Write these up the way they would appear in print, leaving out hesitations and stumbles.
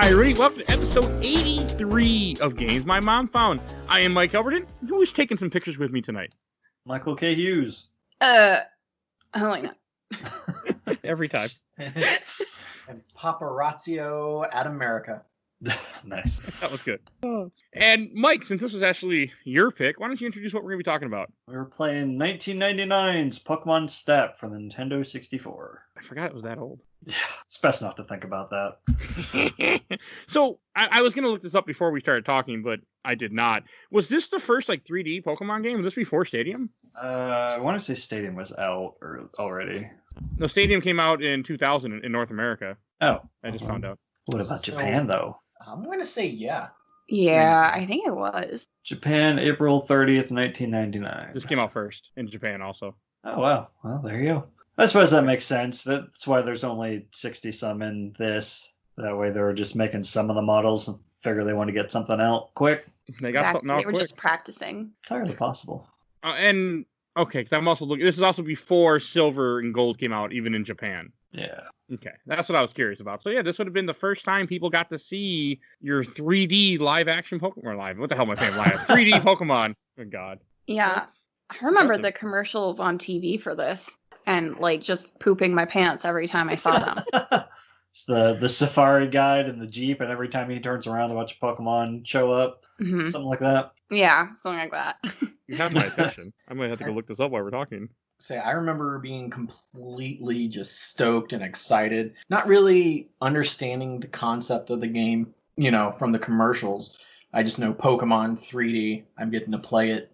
Hi, everybody. Welcome to episode 83 of Games My Mom Found. I am Mike Albertin. Who is taking some pictures with me tonight? Michael K. Hughes. Helena. Every time. And Paparazzo at Merica. Nice. That was good. And Mike, since this was actually your pick, why don't you introduce what we're going to be talking about? We were playing 1999's Pokemon Snap for the Nintendo 64. I forgot it was that old. Yeah, it's best not to think about that. So, I was going to look this up before we started talking, but I did not. Was this the first 3D Pokemon game? Was this before Stadium? I want to say Stadium was out already. No, Stadium came out in 2000 in North America. Oh. I just found out. What about Japan, though? I'm going to say yeah. Yeah, I think it was. Japan, April 30th, 1999. This came out first in Japan also. Oh, wow. Well, there you go. I suppose that makes sense. That's why there's only 60-some in this. That way they were just making some of the models and figure they want to get something out quick. They got something out They were quick. just practicing. Entirely possible. And, okay, because I'm also looking... This is also before Silver and Gold came out, even in Japan. Yeah. Okay, that's what I was curious about. So yeah, this would have been the first time people got to see your 3D live-action Pokemon. Or live, what the hell am I saying? Live 3D Pokemon. Good God. Yeah, I remember the commercials on TV for this, and just pooping my pants every time I saw them. It's the safari guide and the Jeep, and every time he turns around, a bunch of Pokemon show up. Mm-hmm. Something like that. Yeah, something like that. You have my attention. I'm going to have to go look this up while we're talking. I remember being completely just stoked and excited, not really understanding the concept of the game, from the commercials. I just know Pokemon 3D. I'm getting to play it.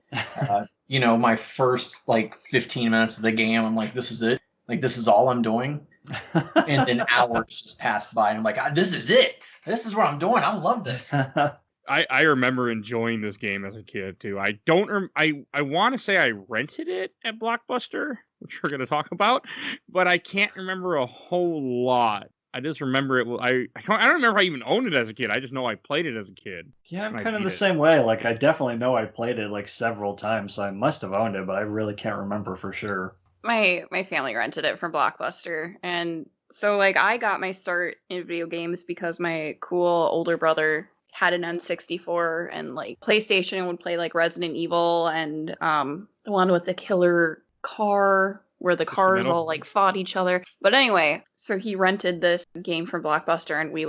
My first 15 minutes of the game, I'm like, this is it. This is all I'm doing. And then hours just passed by, and I'm like, this is it. This is what I'm doing. I love this. I remember enjoying this game as a kid too. I want to say I rented it at Blockbuster, which we're going to talk about, but I can't remember a whole lot. I just remember it. I don't remember if I even owned it as a kid. I just know I played it as a kid. Yeah, I'm kind of the same way. I definitely know I played it several times, so I must have owned it, but I really can't remember for sure. My family rented it from Blockbuster, and so I got my start in video games because my cool older brother had an N64, and PlayStation would play Resident Evil and the one with the killer car where the cars all fought each other. But anyway, so he rented this game from Blockbuster, and we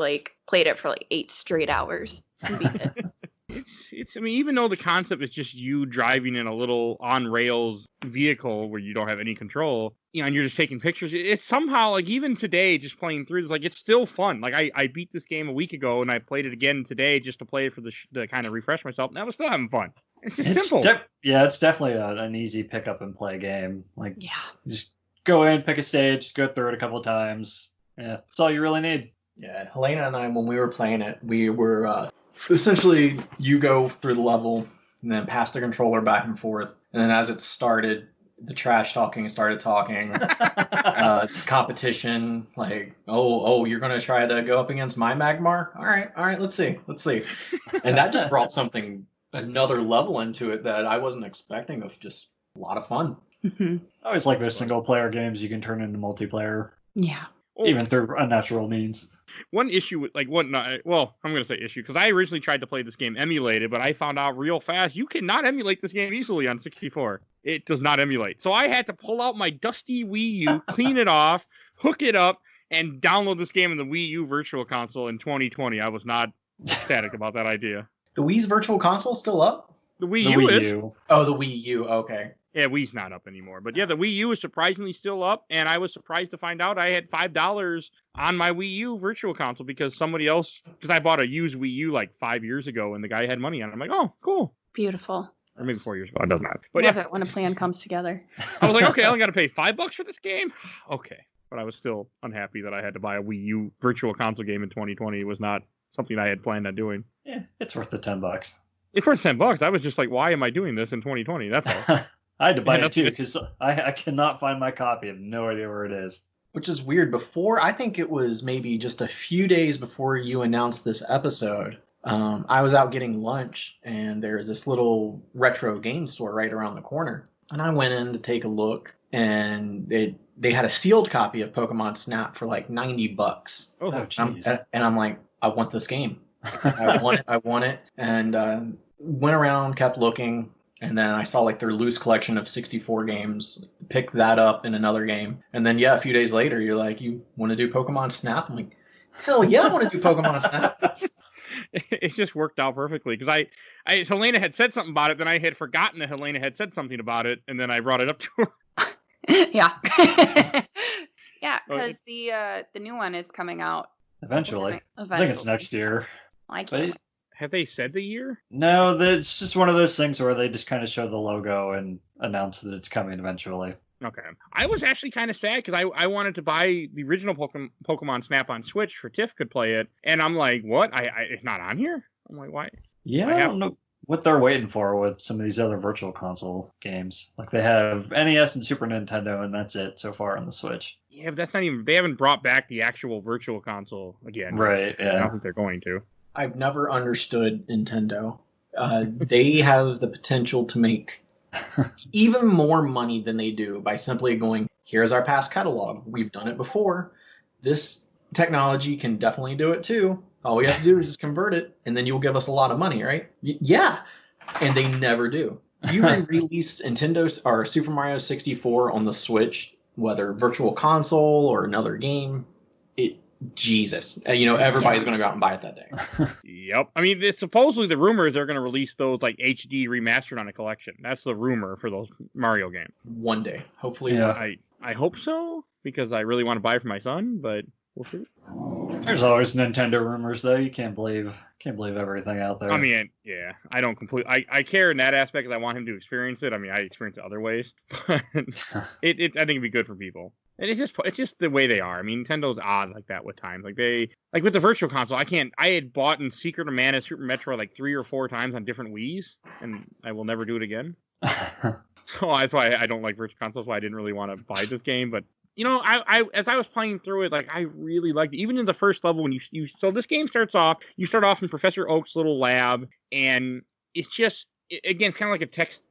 played it for 8 straight hours and beat it. It's even though the concept is just you driving in a little on rails vehicle where you don't have any control, and you're just taking pictures, it's somehow even today just playing through this, it's still fun. I beat this game a week ago and I played it again today just to play it to kind of refresh myself, and I was still having fun. It's just simple. It's definitely an easy pick up and play game. Yeah, just go in, pick a stage, just go through it a couple of times. Yeah, that's all you really need. Yeah, Helena and I, when we were playing it, we were essentially you go through the level and then pass the controller back and forth, and then as it started, the trash talking started talking. Competition, you're gonna try to go up against my Magmar? All right, let's see. And that just brought another level into it that I wasn't expecting, of just a lot of fun. Mm-hmm. I always like those single player games you can turn into multiplayer. Yeah. Even through unnatural means. One issue with I'm going to say issue because I originally tried to play this game emulated, but I found out real fast you cannot emulate this game easily on 64. It does not emulate. So I had to pull out my dusty Wii U, clean it off, hook it up, and download this game in the Wii U Virtual Console in 2020. I was not ecstatic about that idea. The Wii's Virtual Console still up? The Wii U is. Oh, the Wii U. Okay. Yeah, Wii's not up anymore. But yeah, the Wii U is surprisingly still up, and I was surprised to find out I had $5 on my Wii U Virtual Console because I bought a used Wii U 5 years ago, and the guy had money on it. I'm like, oh, cool. Beautiful. Or maybe 4 years ago. It doesn't matter. But Love it when a plan comes together. I was like, okay, I only got to pay $5 for this game? Okay. But I was still unhappy that I had to buy a Wii U Virtual Console game in 2020. It was not something I had planned on doing. Yeah, it's worth the $10. It's worth $10. I was just like, why am I doing this in 2020? That's all. I had to buy it too because I cannot find my copy. I have no idea where it is. Which is weird. I think it was maybe just a few days before you announced this episode, I was out getting lunch, and there's this little retro game store right around the corner. And I went in to take a look, and they had a sealed copy of Pokemon Snap for $90. Oh, jeez. And I'm like, I want this game. I want it. And went around, kept looking. And then I saw like their loose collection of 64 games, picked that up in another game. And then, a few days later, you're like, you want to do Pokemon Snap? I'm like, hell yeah, I want to do Pokemon Snap. It just worked out perfectly because Helena had said something about it, then I had forgotten that Helena had said something about it, and then I brought it up to her. Yeah. Yeah, because the new one is coming out Eventually. I think it's next year. I can't. But Have they said the year? no, it's just one of those things where they just kind of show the logo and announce that it's coming eventually. Okay. I was actually kind of sad because I wanted to buy the original Pokemon Snap on Switch for Tiff could play it, and I'm like, what? It's not on here? I'm like, why? Yeah, I don't know what they're waiting for with some of these other virtual console games. Like they have NES and Super Nintendo, and that's it so far on the Switch. Yeah, but that's not even. They haven't brought back the actual virtual console again. Right, yeah. I don't think they're going to. I've never understood Nintendo. They have the potential to make even more money than they do by simply going, here's our past catalog. We've done it before. This technology can definitely do it too. All we have to do is just convert it, and then you'll give us a lot of money, right? Yeah. And they never do. You re-release Nintendo's or Super Mario 64 on the Switch, whether virtual console or another game, Jesus. Everybody's going to go out and buy it that day. Yep. I mean, supposedly the rumor is they're going to release those like HD remastered on a collection. That's the rumor for those Mario games. One day. Hopefully. Yeah. I hope so, because I really want to buy it for my son, but we'll see. There's always Nintendo rumors, though. You can't believe everything out there. I mean, yeah, I don't completely. I care in that aspect because I want him to experience it. I mean, I experience it other ways, but I think it'd be good for people. And it's just the way they are. I mean, Nintendo's odd like that with time. Like with the virtual console, I had bought in Secret of Mana, Super Metroid like 3 or 4 times on different Wiis, and I will never do it again. So that's why I don't like virtual consoles. Why I didn't really want to buy this game, but I as I was playing through it, like I really liked it. Even in the first level, when you so this game starts off, you start off in Professor Oak's little lab, and it's just again, it's kind of like a text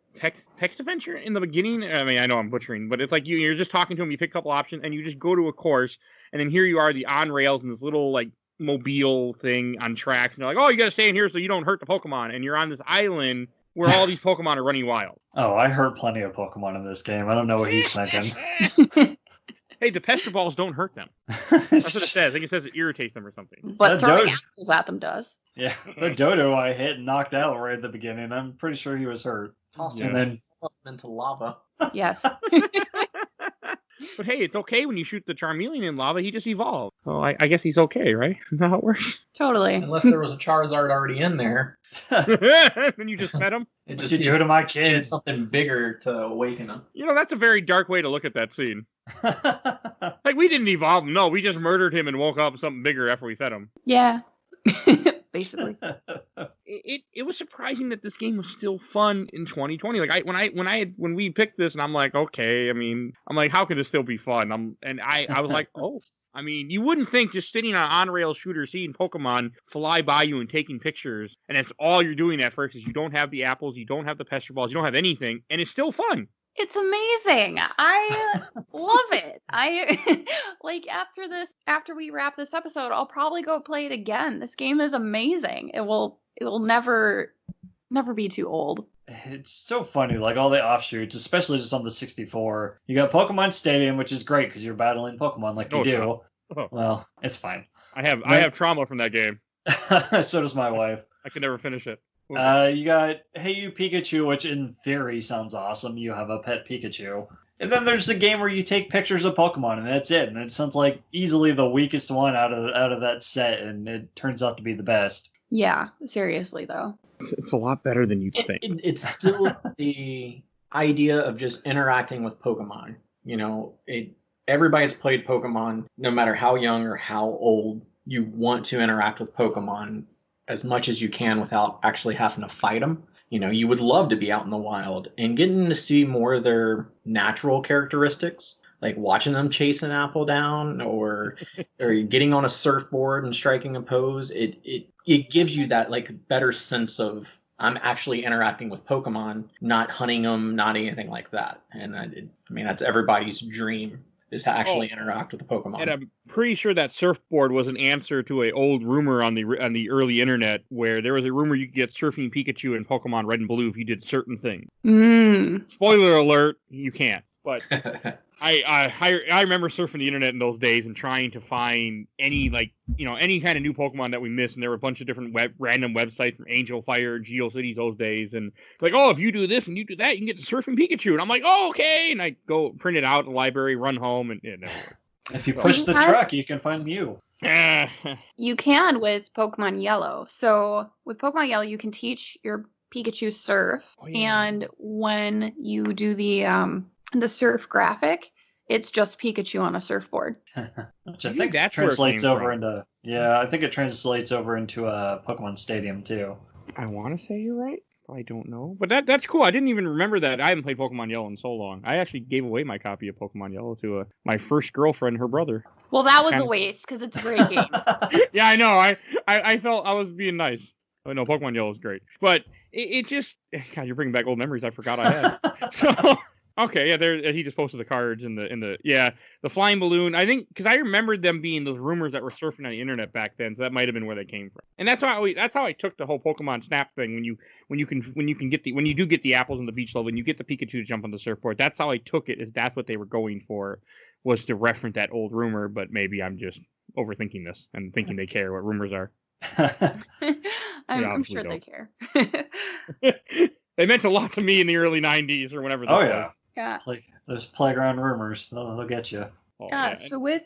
adventure in the beginning. I mean, I know I'm butchering, but it's like you're just talking to him, you pick a couple options, and you just go to a course, and then here you are, the on rails, and this little like mobile thing on tracks, and they're like, oh, you gotta stay in here so you don't hurt the Pokemon, and you're on this island where all these Pokemon are running wild. Oh, I hurt plenty of Pokemon in this game. I don't know what he's thinking. Hey, the Pester Balls don't hurt them. That's what it says. I think it says it irritates them or something. But throwing apples at them does. Yeah, the Dodo I hit and knocked out right at the beginning. I'm pretty sure he was hurt. Tossed and then into lava. Yes. But hey, it's okay when you shoot the Charmeleon in lava. He just evolved. So I guess he's okay, right? Isn't that how it works? Totally. Unless there was a Charizard already in there. Then you just fed him? It just you do to my kids. Something bigger to awaken him. That's a very dark way to look at that scene. Like, we didn't evolve him. No, we just murdered him and woke up something bigger after we fed him. Yeah. Basically. It was surprising that this game was still fun in 2020. Like when we picked this, and I'm like, okay, I'm like, how could this still be fun? I was like, oh, I mean, you wouldn't think just sitting on rail shooter, seeing Pokemon fly by you and taking pictures, and that's all you're doing at first is you don't have the apples, you don't have the Pester Balls, you don't have anything, and it's still fun. It's amazing. I love it. I like after we wrap this episode, I'll probably go play it again. This game is amazing. It will never be too old. It's so funny, like all the offshoots, especially just on the 64. You got Pokemon Stadium, which is great because you're battling Pokemon like you do. Oh. Well, it's fine. I have trauma from that game. So does my wife. I could never finish it. You got Hey You Pikachu, which in theory sounds awesome. You have a pet Pikachu. And then there's the game where you take pictures of Pokemon, and that's it. And it sounds like easily the weakest one out of that set, and it turns out to be the best. Yeah, seriously though. It's a lot better than you think. It's still the idea of just interacting with Pokemon. Everybody that's played Pokemon, no matter how young or how old, you want to interact with Pokemon as much as you can without actually having to fight them. You would love to be out in the wild and getting to see more of their natural characteristics, like watching them chase an apple down or getting on a surfboard and striking a pose. It gives you that like better sense of I'm actually interacting with Pokemon, not hunting them, not anything like that. And that's everybody's dream, is to actually interact with the Pokemon. And I'm pretty sure that surfboard was an answer to an old rumor on the early internet where there was a rumor you could get surfing Pikachu in Pokemon Red and Blue if you did certain things. Spoiler alert, you can't. But I remember surfing the internet in those days and trying to find any any kind of new Pokemon that we missed, and there were a bunch of different random websites from Angel Fire, GeoCities those days, and like, oh, if you do this and you do that, you can get the surfing Pikachu, and I'm like, oh, okay, and I go print it out at the library, run home, and it never worked. If you push the truck, you can find Mew. You can with Pokemon Yellow. So with Pokemon Yellow, you can teach your Pikachu surf, and when you do the surf graphic, it's just Pikachu on a surfboard. Which I think that translates over into I think it translates over into a Pokemon Stadium too. I want to say you're right. I don't know, but that's cool. I didn't even remember that. I haven't played Pokemon Yellow in so long. I actually gave away my copy of Pokemon Yellow to my first girlfriend, her brother. Well, that was a waste because it's a great game. Yeah, I know. I felt I was being nice. Oh no, Pokemon Yellow is great, but it just God, you're bringing back old memories I forgot I had. So. Okay, yeah, he just posted the cards in the flying balloon. I think because I remembered them being those rumors that were surfing on the internet back then, so that might have been where they came from. And that's how I took the whole Pokemon Snap thing. When you do get the apples in the beach level and you get the Pikachu to jump on the surfboard, that's how I took it. Is that's what they were going for, was to reference that old rumor. But maybe I'm just overthinking this and thinking they care what rumors are. I'm sure they care. They meant a lot to me in the early '90s or whenever. This was. Yeah. Those playground rumors, they'll get you. So with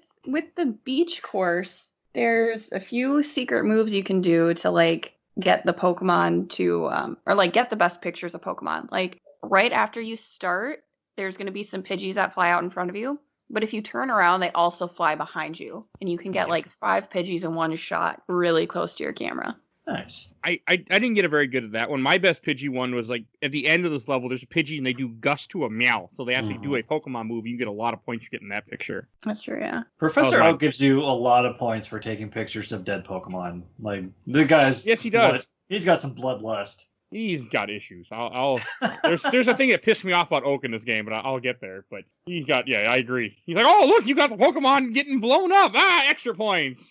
the beach course, there's a few secret moves you can do to like get the Pokemon to or like get the best pictures of Pokemon. Like right after you start, there's going to be some Pidgeys that fly out in front of you, but if you turn around, they also fly behind you, and you can get like 5 Pidgeys in one shot really close to your camera. Nice. I didn't get a very good at that one. My best Pidgey one was like at the end of this level, there's a Pidgey and they do Gust to a Meow. So they actually do a Pokemon move. You get a lot of points you get in that picture. That's true, yeah. Professor Oak gives you a lot of points for taking pictures of dead Pokemon. Like the guy's yes, he does. He's got some bloodlust. He's got issues. There's a thing that pissed me off about Oak in this game, but I'll get there. But he's got, I agree. He's like, oh, look, you got the Pokemon getting blown up. Extra points.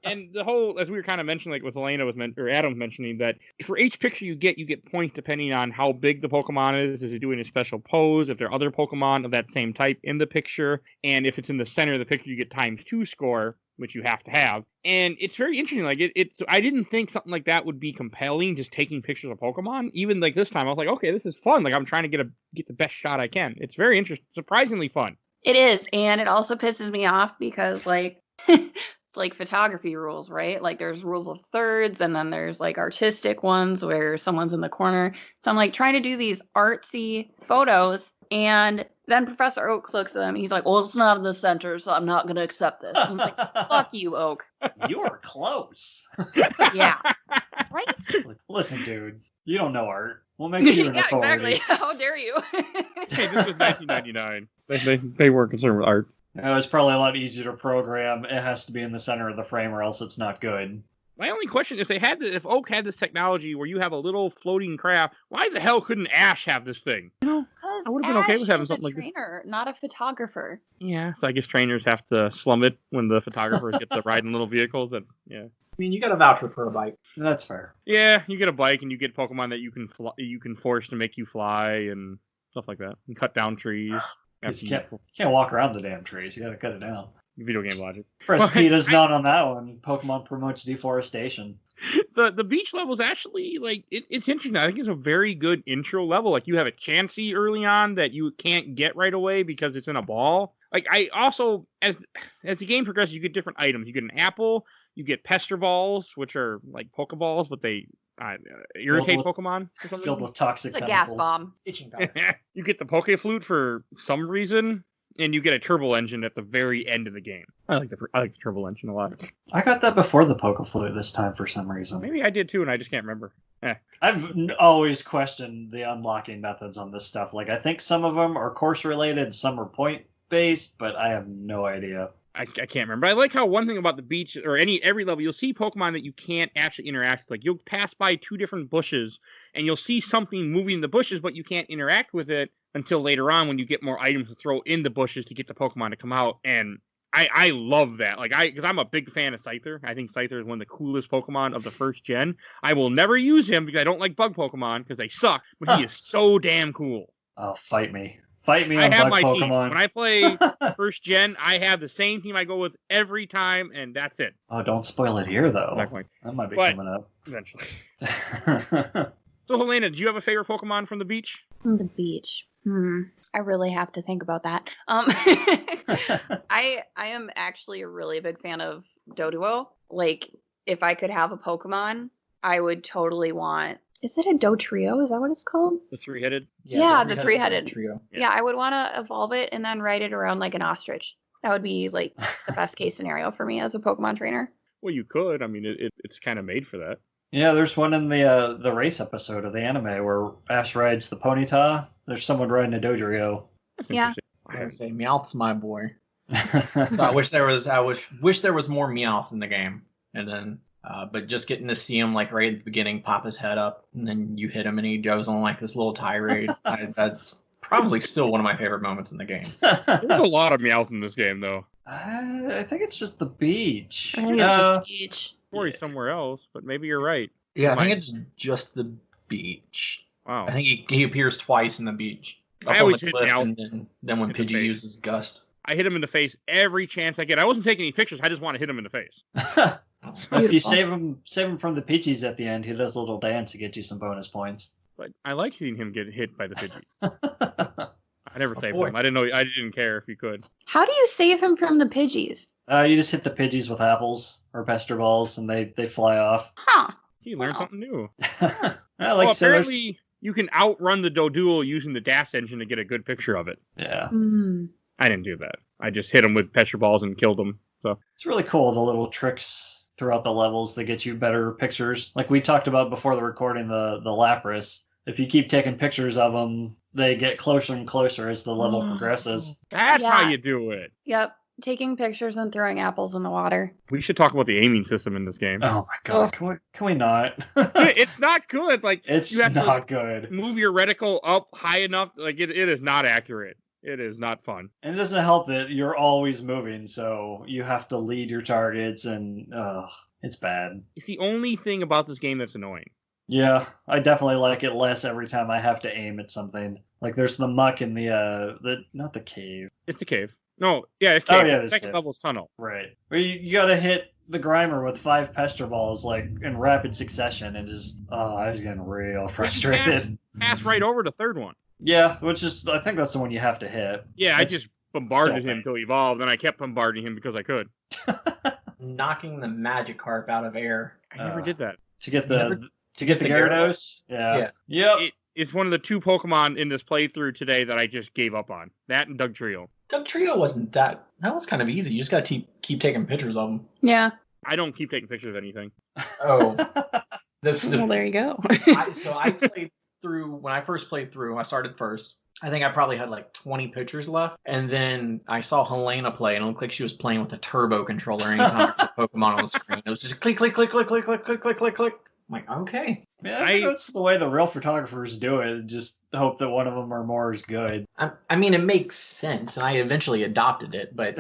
And the whole, as we were kind of mentioning, like with Helena or Adam mentioning, that for each picture you get points depending on how big the Pokemon is. Is it doing a special pose? If there are other Pokemon of that same type in the picture, and if it's in the center of the picture, you get ×2 score, which you have to have. And it's very interesting. Like it's I didn't think something like that would be compelling, just taking pictures of Pokemon. Even like this time, I was like, okay, this is fun. Like I'm trying to get the best shot I can. It's very interesting, surprisingly fun. It is, and it also pisses me off because like it's like photography rules, right? Like there's rules of thirds, and then there's like artistic ones where someone's in the corner. So I'm like trying to do these artsy photos, and then Professor Oak looks at them. He's like, well, it's not in the center, so I'm not going to accept this. And I was like, fuck you, Oak. You are close. Yeah. Right? Listen, dude, you don't know art. We'll make you an authority. Exactly. How dare you? Hey, this was 1999. They weren't concerned with art. It's probably a lot easier to program. It has to be in the center of the frame or else it's not good. My only question, if Oak had this technology where you have a little floating craft, why the hell couldn't Ash have this thing? Because I would have been okay with having something like this. Ash is a trainer, not a photographer. Yeah, so I guess trainers have to slum it when the photographers get to ride in little vehicles. And yeah, I mean, you got a voucher for a bike. That's fair. Yeah, you get a bike and you get Pokemon that you can force to make you fly and stuff like that, and cut down trees. You can't walk around the damn trees. You got to cut it down. Video game logic. Press Peta's not on that one. Pokemon promotes deforestation. The beach level's actually like it's interesting. I think it's a very good intro level. Like you have a Chansey early on that you can't get right away because it's in a ball. Like I also as the game progresses, you get different items. You get an apple. You get Pester Balls, which are like Pokeballs, but they irritate Pokemon. Filled with toxic it's a chemicals. gas bomb. Itching powder. You get the Poke Flute for some reason. And you get a turbo engine at the very end of the game. I like the turbo engine a lot. I got that before the Poke Flute this time for some reason. Maybe I did too, and I just can't remember. I've always questioned the unlocking methods on this stuff. Like I think some of them are course related, some are point based, but I have no idea. I can't remember. I like how one thing about the beach or every level, you'll see Pokemon that you can't actually interact with. Like you'll pass by 2 different bushes and you'll see something moving in the bushes, but you can't interact with it. until later on when you get more items to throw in the bushes to get the Pokemon to come out. And I love that. Because I'm a big fan of Scyther. I think Scyther is one of the coolest Pokemon of the first gen. I will never use him because I don't like bug Pokemon because they suck, but he is so damn cool. Oh, fight me. Fight me I on have bug my Pokemon. team. When I play first gen, I have the same team I go with every time, and that's it. Oh, don't spoil it here, though. Exactly. That might be But- coming up. Eventually. So, Helena, do you have a favorite Pokemon from the beach? From the beach. I really have to think about that. I am actually a really big fan of Doduo. Like, if I could have a Pokemon, I would totally want. Is it a Dotrio? Is that what it's called? The three-headed? Yeah, the three-headed. trio. Yeah. Yeah, I would want to evolve it and then ride it around like an ostrich. That would be like the best case scenario for me as a Pokemon trainer. Well, you could. I mean, it's kind of made for that. Yeah, there's one in the race episode of the anime where Ash rides the Ponyta. There's someone riding a Dodrio. That's Yeah. interesting. I gotta say, Meowth's my boy. So I wish there was more Meowth in the game, and then but just getting to see him like right at the beginning pop his head up, and then you hit him and he goes on like this little tirade. That's probably still one of my favorite moments in the game. There's a lot of Meowth in this game, though. I think it's just the beach. I think it's just beach. Or somewhere else, but maybe you're right. Yeah, I Might- think it's just the beach. Wow. I think he appears twice in the beach. I Up on always the hit cliff, Meowth and then when in the Pidgey face. uses Gust. I hit him in the face every chance I get. I wasn't taking any pictures. I just want to hit him in the face. If you Beautiful. save him from the Pidgeys at the end, he does a little dance to get you some bonus points. But I like seeing him get hit by the Pidgey. I never saved boy. him. I didn't know. I didn't care if you could. How do you save him from the Pidgeys? You just hit the Pidgeys with apples or pester balls, and they fly off. Huh. He learned Wow. something new. Like Well, I said, there's- apparently you can outrun the Doduo using the dash engine to get a good picture of it. yeah, I didn't do that. I just hit him with pester balls and killed him. So it's really cool, the little tricks throughout the levels that get you better pictures. Like we talked about before the recording, the Lapras. If you keep taking pictures of them, they get closer and closer as the level progresses. that's how Yeah. you do it. Yep. Taking pictures and throwing apples in the water. We should talk about the aiming system in this game. Oh my god, Ugh. can we not? It's not good. Like It's you have to not good. move your reticle up high enough. Like it is not accurate. It is not fun. And it doesn't help that you're always moving, so you have to lead your targets, and it's bad. It's the only thing about this game that's annoying. Yeah, I definitely like it less every time I have to aim at something. Like there's the muck in the not the cave, It's the cave. No, yeah, it's cave. Oh, yeah, The this second cave. level's tunnel. right? Where you gotta hit the Grimer with 5 pester balls like in rapid succession, and just I was getting real frustrated. Pass right over the third one. Yeah, which is I think that's the one you have to hit. Yeah, I It's just bombarded still him till he evolved, and I kept bombarding him because I could. Knocking the Magikarp out of air. I never did that. to get Never- the Gyarados. Yeah. Yep. It's one of the 2 Pokemon in this playthrough today that I just gave up on. That and Dugtrio. Dugtrio wasn't that. That was kind of easy. You just gotta keep taking pictures of them. Yeah. I don't keep taking pictures of anything. Oh, Well, there you go. I played through when I first played through. I started first. I think I probably had like 20 pictures left, and then I saw Helena play, and it looked like she was playing with a turbo controller anytime there was a Pokemon on the screen. It was just click, click, click, click, click, click, click, click, click, click. I'm like, okay. Yeah, I think that's the way the real photographers do it. Just hope that one of them or more is good. I mean, it makes sense, and I eventually adopted it, but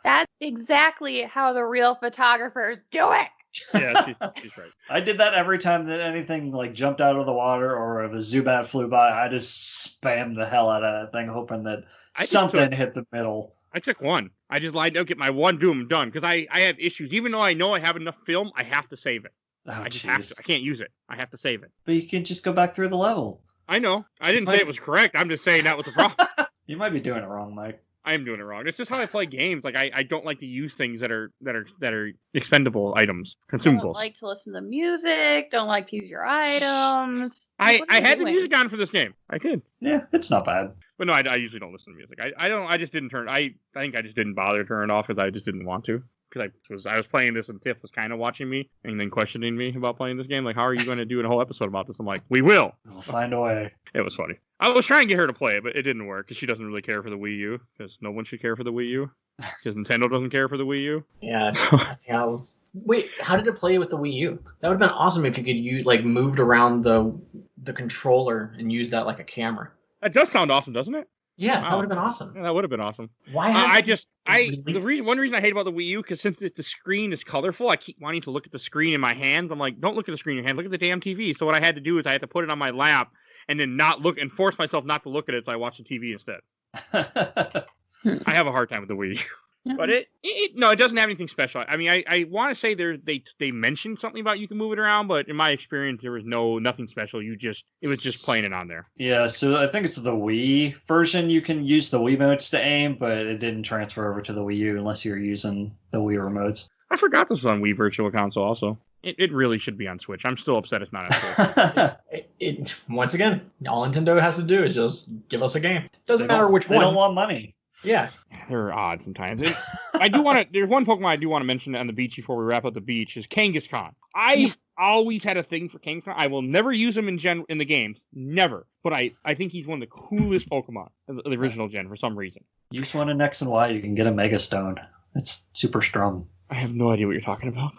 That's exactly how the real photographers do it. Yeah, she's right. I did that every time that anything like jumped out of the water or if a Zubat flew by. I just spammed the hell out of that thing, hoping that I just something took- hit the middle. I took one. I just lied out, get my one doom done because I have issues. Even though I know I have enough film, I have to save it. Oh, I just have jeez. to. I can't use it. I have to save it. But you can just go back through the level. I know. I didn't say it was correct. I'm just saying that was the problem. You might be doing it wrong, Mike. I am doing it wrong. It's just how I play games. Like I don't like to use things that are expendable items, Don't consumables. like to listen to music. Don't like to use your items. I What are you had the doing? music on for this game. I did. Yeah, it's not bad. But no, I usually don't listen to music. I don't. I just didn't turn. I think I just didn't bother to turn it off because I just didn't want to. Because I was playing this and Tiff was kind of watching me and then questioning me about playing this game. Like, how are you going to do a whole episode about this? I'm like, we will. We'll find a way. It was funny. I was trying to get her to play it, but it didn't work because she doesn't really care for the Wii U. Because no one should care for the Wii U. Because Nintendo doesn't care for the Wii U. yeah, I think I was. Wait, how did it play with the Wii U? That would have been awesome if you could use moved around the controller and use that like a camera. That does sound awesome, doesn't it? Yeah, that Wow. would have been awesome. Yeah, that would have been awesome. Why One reason I hate about the Wii U, because since the screen is colorful, I keep wanting to look at the screen in my hands. I'm like, don't look at the screen in your hand, look at the damn TV. So what I had to do is I had to put it on my lap and then not look and force myself not to look at it, so I watch the TV instead. I have a hard time with the Wii U. But it doesn't have anything special. I mean, I want to say they mentioned something about you can move it around, but in my experience, there was nothing special. It was just playing it on there. Yeah, so I think it's the Wii version. You can use the Wiimotes to aim, but it didn't transfer over to the Wii U unless you're using the Wii remotes. I forgot this was on Wii Virtual Console also. It really should be on Switch. I'm still upset it's not on Switch. Once again, all Nintendo has to do is just give us a game. Doesn't matter which one. They don't want money. Yeah. They're odd sometimes. And there's one Pokemon I do want to mention on the beach before we wrap up the beach is Kangaskhan. I've always had a thing for Kangaskhan. I will never use him in the games. Never. But I think he's one of the coolest Pokemon of the original gen for some reason. Use one in X and Y, you can get a Mega Stone. It's super strong. I have no idea what you're talking about.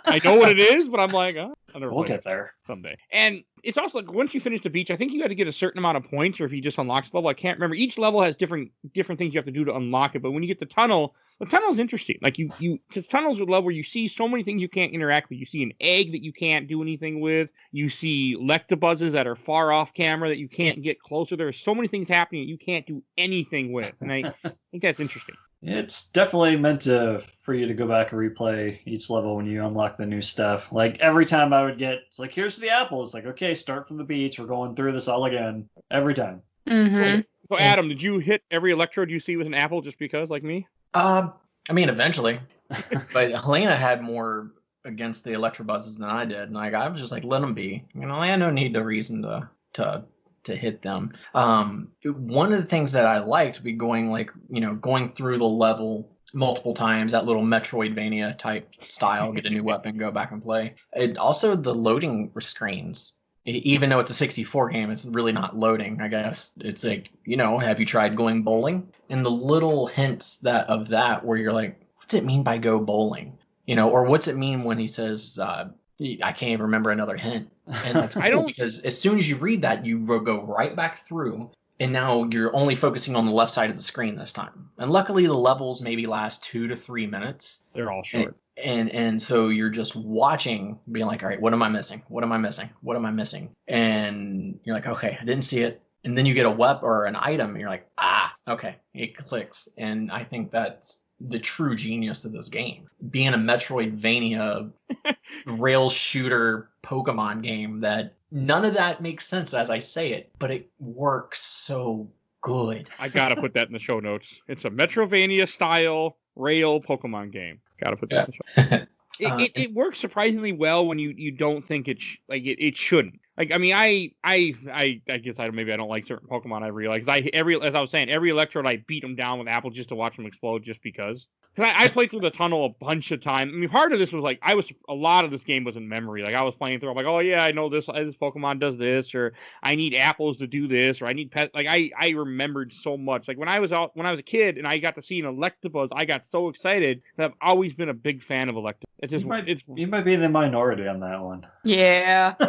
I know what it is, but I'm like, we'll get there someday. And it's also like once you finish the beach, I think you got to get a certain amount of points, or if you just unlock the level, I can't remember. Each level has different things you have to do to unlock it. But when you get the tunnel is interesting. Like because tunnels are a level where you see so many things you can't interact with. You see an egg that you can't do anything with. You see Electabuzzes that are far off camera that you can't get closer. There are so many things happening that you can't do anything with, and I think that's interesting. It's definitely meant for you to go back and replay each level when you unlock the new stuff. Like every time I would it's like, here's the apple. It's like, okay, start from the beach. We're going through this all again. Every time. Mm-hmm. So Adam, did you hit every electrode you see with an apple just because, like me? I mean, eventually. But Helena had more against the Electabuzzes than I did. And like, I was just like, let them be. I had no need to reason to hit them. One of the things that I liked be going through the level multiple times, that little Metroidvania type style, get a new weapon, go back and play. Also the loading screens, even though it's a 64 game, it's really not loading, I guess. It's like, have you tried going bowling? And the little hints of that where you're like, what's it mean by go bowling? Or what's it mean when he says, I can't even remember another hint. And that's cool because as soon as you read that, you go right back through, and now you're only focusing on the left side of the screen this time. And luckily, the levels maybe last 2 to 3 minutes. They're all short. And so you're just watching, being like, all right, what am I missing? What am I missing? What am I missing? And you're like, okay, I didn't see it. And then you get a weapon or an item, and you're like, okay, it clicks. And I think that's the true genius of this game, being a Metroidvania rail shooter Pokemon game, that none of that makes sense as I say it, but it works so good. I gotta put that in the show notes. It's a Metroidvania style rail Pokemon game. Gotta put that in the show. It works surprisingly well when you don't think it shouldn't. Like, I mean, I guess maybe I don't like certain Pokemon. I realize as I was saying, every Electrode I beat them down with Apple just to watch them explode, just because. Because I played through the tunnel a bunch of times. I mean, part of this was like a lot of this game was in memory. Like I was playing through, I'm like, oh yeah, I know this Pokemon does this, or I need apples to do this, or I need pet. Like I remembered so much. Like when I was a kid and I got to see an Electabuzz, I got so excited that I've always been a big fan of Electabuzz. You might be in the minority on that one. Yeah. I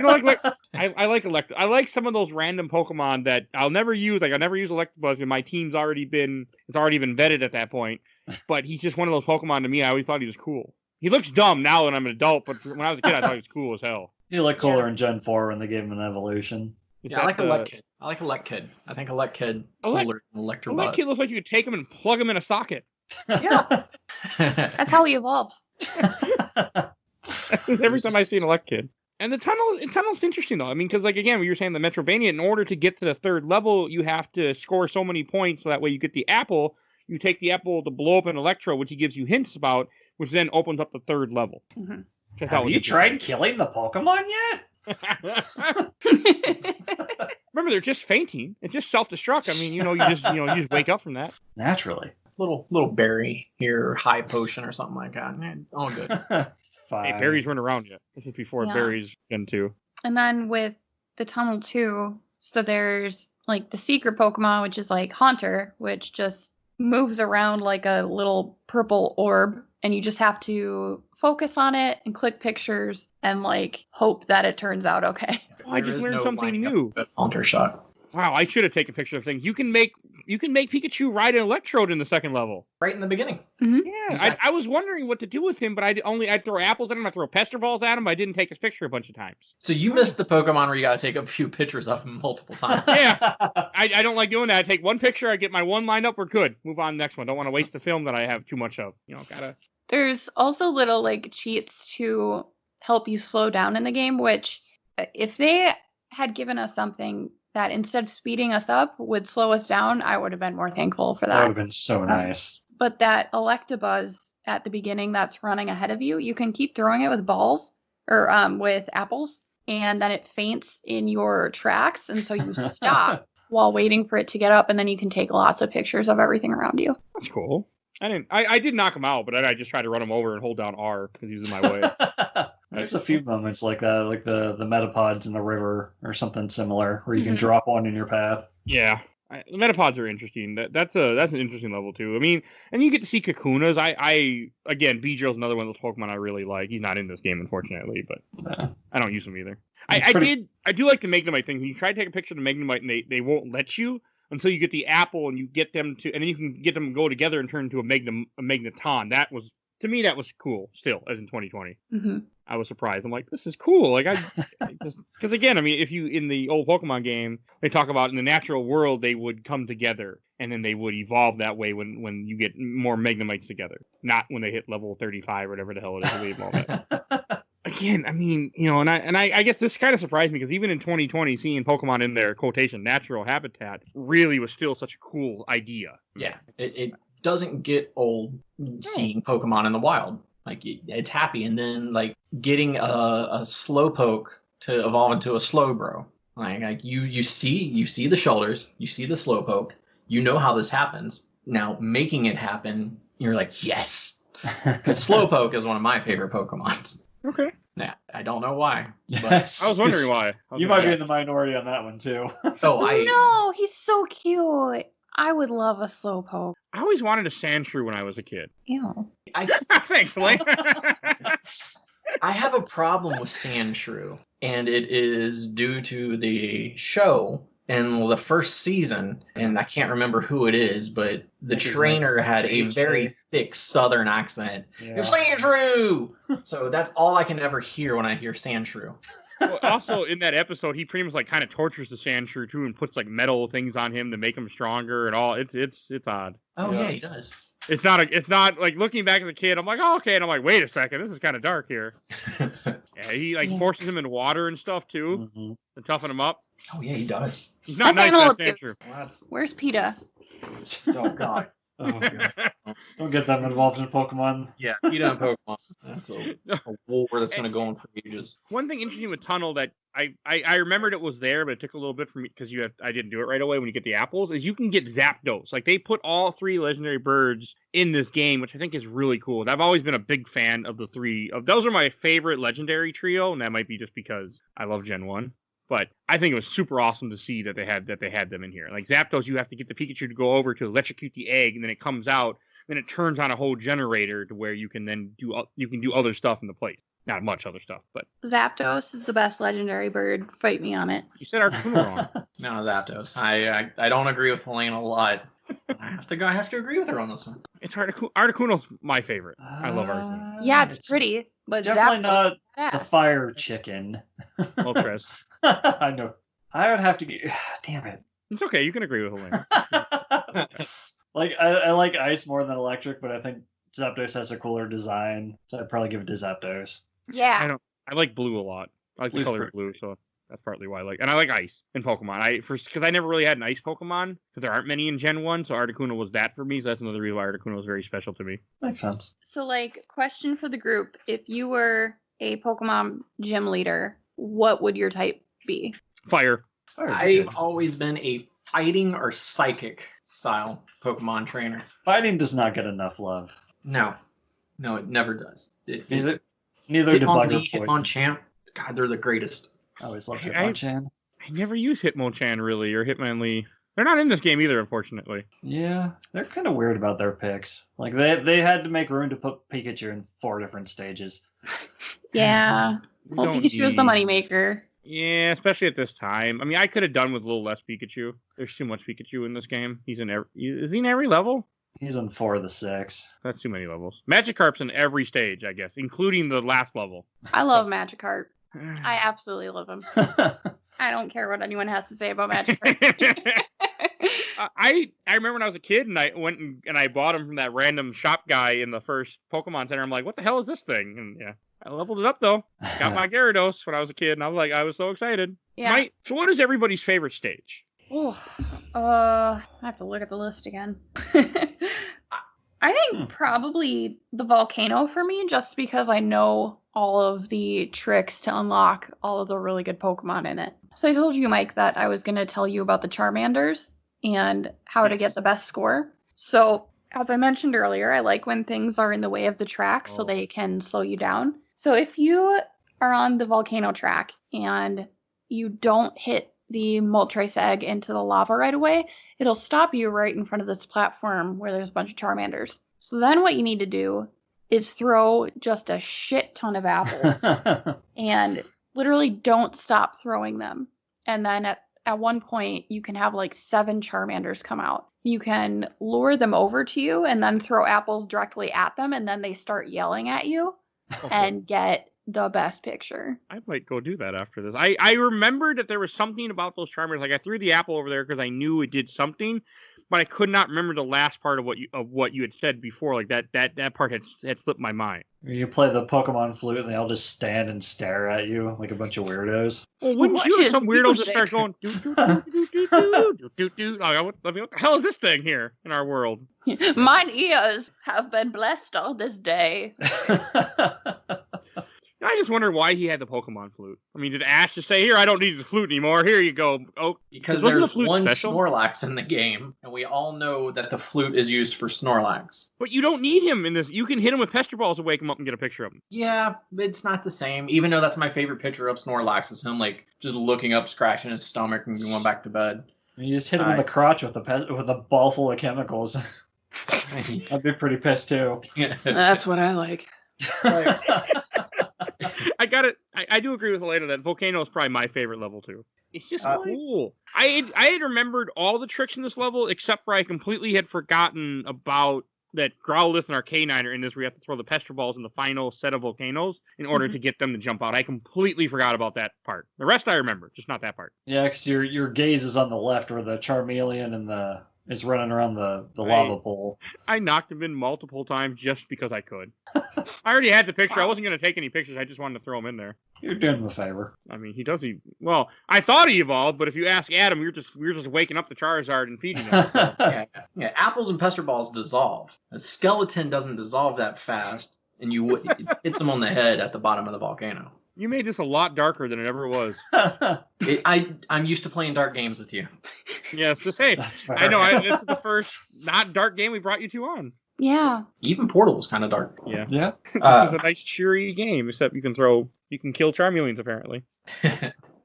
like Electabuzz. I like some of those random Pokemon that I'll never use. Like I'll never use Electabuzz because my team's already been vetted at that point. But he's just one of those Pokemon to me. I always thought he was cool. He looks dumb now that I'm an adult, but when I was a kid, I thought he was cool as hell. He looked cooler in Gen 4 when they gave him an evolution. I like Electkid. I think Electkid cooler than Electabuzz. Electkid looks like you could take him and plug him in a socket. Yeah. That's how he evolves. Every time I see an Electkid. And the tunnel's interesting though. I mean, because like again, you were saying the Metrovania, in order to get to the third level, you have to score so many points so that way you get the apple. You take the apple to blow up an Electro, which he gives you hints about, which then opens up the third level. Mm-hmm. Have you tried killing the Pokemon yet? Remember, they're just fainting. It's just self-destruct. I mean, you just wake up from that naturally. Little berry here, high potion or something like that. All good. It's fine. Hey, berries weren't around yet. This is before berries Gen 2. And then with the tunnel too, so there's like the secret Pokemon, which is like Haunter, which just moves around like a little purple orb, and you just have to focus on it and click pictures and like hope that it turns out okay. I just learned something new. Haunter shot. Wow, I should have taken a picture of things. You can make Pikachu ride an Electrode in the second level. Right in the beginning. Mm-hmm. Yeah, Exactly. I was wondering what to do with him, but I'd throw apples at him, I'd throw pester balls at him. I didn't take his picture a bunch of times. So you missed the Pokemon where you got to take a few pictures of him multiple times. Yeah, I don't like doing that. I take one picture, I get my one lined up, we're good. Move on to the next one. Don't want to waste the film that I have too much of. Gotta. There's also little like cheats to help you slow down in the game, which if they had given us something that instead of speeding us up would slow us down, I would have been more thankful for That would that. have been so nice. But that Electabuzz at the beginning that's running ahead of you, you can keep throwing it with balls or with apples, and then it faints in your tracks, and so you stop while waiting for it to get up, and then you can take lots of pictures of everything around you. That's cool. I did knock him out, but I just tried to run him over and hold down R because he was in my way. There's a few moments like that, like the Metapods in the river or something similar, where you can Mhm. drop one in your path. Yeah. The Metapods are interesting. That's an interesting level too. I mean, and you get to see Kakunas. Again, Beedrill's another one of those Pokemon I really like. He's not in this game, unfortunately, but Yeah. I don't use him either. He's I pretty- do like the Magnemite thing. You try to take a picture of the Magnemite and they won't let you until you get the apple and you get them to, and then you can get them to go together and turn into a Magneton. That was, to me, that was cool still, as in 2020. Mm-hmm. I was surprised. I'm like, this is cool. Like because again, I mean, if you in the old Pokemon game, they talk about in the natural world they would come together and then they would evolve that way when you get more Magnemites together, not when they hit level 35 or whatever the hell it is. They evolve that. Again, I mean, and I guess this kind of surprised me because even in 2020, seeing Pokemon in their quotation natural habitat really was still such a cool idea. Yeah, it doesn't get old seeing Pokemon in the wild. Like it's happy, and then like getting a Slowpoke to evolve into a Slowbro. Like you see the shoulders, you see the Slowpoke, you know how this happens. Now making it happen, you're like yes, because Slowpoke is one of my favorite Pokemon. Okay. Yeah, I don't know why. But, Yes. I was wondering why. You might be in the minority on that one too. oh, No, he's so cute. I would love a Slowpoke. I always wanted a Sandshrew when I was a kid. Ew. Thanks, Lane. I have a problem with Sandshrew, and it is due to the show in the first season, and I can't remember who it is, but the His trainer name's had a AJ. very thick Southern accent. Yeah. You're Sandshrew! So that's all I can ever hear when I hear Sandshrew. Well, also in that episode, he pretty much like kind of tortures the Sandshrew too, and puts like metal things on him to make him stronger and all. It's odd. Oh, Yeah. yeah, he does. It's not like looking back as a kid. I'm like, oh, okay, and I'm like, wait a second, this is kind of dark here. Yeah, he like Yeah. forces him in water and stuff too Mhm. to toughen him up. Oh, yeah, he does. He's not That's nice, animal that abuse. Sandshrew. Well, that's- Where's PETA? Oh, God. oh, God. Don't get them involved in Pokemon. Yeah, you know Pokemon. That's a war that's going to go on for ages. One thing interesting with Tunnel that I remembered it was there, but it took a little bit for me because I didn't do it right away when you get the apples, is you can get Zapdos. Like they put all three legendary birds in this game, which I think is really cool. And I've always been a big fan of the three. Those are my favorite legendary trio, and that might be just because I love Gen 1. But I think it was super awesome to see that they had them in here. Like Zapdos, you have to get the Pikachu to go over to electrocute the egg, and then it comes out, then it turns on a whole generator to where you can then do other stuff in the place. Not much other stuff, but Zapdos is the best legendary bird. Fight me on it. you said Articuno wrong. No, Zapdos. I don't agree with Helena a lot. I have to agree with her on this one. It's Articuno's my favorite. I love Articuno. Yeah, it's pretty, but Definitely Zapdos not is the badass. fire chicken. Moltres. I know. I would have to get. Damn it. It's okay. You can agree with Helena. Like I like ice more than electric, but I think Zapdos has a cooler design, so I'd probably give it to Zapdos. Yeah. I like blue a lot. I like the Blue's color pretty- blue, so that's partly why I like. And I like ice in Pokemon. Because I never really had an ice Pokemon because there aren't many in Gen 1, so Articuno was that for me. So that's another reason why Articuno is very special to me. Makes sense. So, like, question for the group: if you were a Pokemon gym leader, what would your type be? Fire. I've always been a fighting or psychic style Pokemon trainer. Fighting does not get enough love. No, it never does. Neither do Hitmonlee, Bugger Poison. Hitmonchan, God, they're the greatest. I always loved I- Hitmonchan. I never use Hitmonchan really or Hitmonlee. They're not in this game either, unfortunately. Yeah, they're kind of weird about their picks. Like they had to make room to put Pikachu in 4 different stages. Yeah. We Well, don't Pikachu is the need- moneymaker. Yeah, especially at this time. I mean, I could have done with a little less Pikachu. There's too much Pikachu in this game. Is he in every level? He's in 4 of the 6. That's too many levels. Magikarp's in every stage, I guess, including the last level. I love Magikarp. I absolutely love him. I don't care what anyone has to say about Magikarp. I remember when I was a kid and I went and I bought him from that random shop guy in the first Pokemon Center. I'm like, what the hell is this thing? And yeah, I leveled it up though. Got my Gyarados when I was a kid, and I was so excited. Yeah. So what is everybody's favorite stage? Oh, I have to look at the list again. I think probably the volcano for me, just because I know all of the tricks to unlock all of the really good Pokemon in it. So I told you, Mike, that I was going to tell you about the Charmanders and how to get the best score. So as I mentioned earlier, I like when things are in the way of the track so they can slow you down. So if you are on the volcano track and you don't hit the Moltres egg into the lava right away, it'll stop you right in front of this platform where there's a bunch of Charmanders. So then what you need to do is throw just a shit ton of apples and literally don't stop throwing them. And then at one point, you can have like 7 Charmanders come out. You can lure them over to you and then throw apples directly at them, and then they start yelling at you and get the best picture. I might go do that after this. I remembered that there was something about those Charmers. Like I threw the apple over there because I knew it did something, but I could not remember the last part of what you had said before. Like that part had slipped my mind. You play the Pokemon flute and they all just stand and stare at you like a bunch of weirdos. Well, wouldn't you have some weirdos just start going do do do do do do do do? What the hell is this thing here in our world? Mine ears have been blessed on this day. I just wonder why he had the Pokemon flute. I mean, did Ash just say, "Here, I don't need the flute anymore. Here you go." Oh, because there's one Snorlax in the game, and we all know that the flute is used for Snorlax. But you don't need him in this. You can hit him with Pester Balls to wake him up and get a picture of him. Yeah, it's not the same. Even though that's my favorite picture of Snorlax, is him like just looking up, scratching his stomach, and going back to bed. You just hit him in the crotch with a ball full of chemicals. I'd be pretty pissed too. That's what I like. I got it. I do agree with Helena that Volcano is probably my favorite level too. It's just cool. I had remembered all the tricks in this level except for I completely had forgotten about that Growlithe and Arcanine are in this where you have to throw the Pester Balls in the final set of volcanoes in order to get them to jump out. I completely forgot about that part. The rest I remember, just not that part. Yeah, because your gaze is on the left where the Charmeleon and is running around the lava pool. I knocked him in multiple times just because I could. I already had the picture. I wasn't going to take any pictures. I just wanted to throw him in there. You're doing him a favor. I mean, he does. Well, I thought he evolved, but if you ask Adam, we were just waking up the Charizard and feeding him. So. Yeah. Apples and Pester Balls dissolve. A skeleton doesn't dissolve that fast, and it hits him on the head at the bottom of the volcano. You made this a lot darker than it ever was. I'm used to playing dark games with you. Yes, just hey. I know. This is the first not dark game we brought you two on. Yeah. Even Portal was kind of dark. Yeah. Yeah. This is a nice cheery game, except you can kill Charmeleons apparently.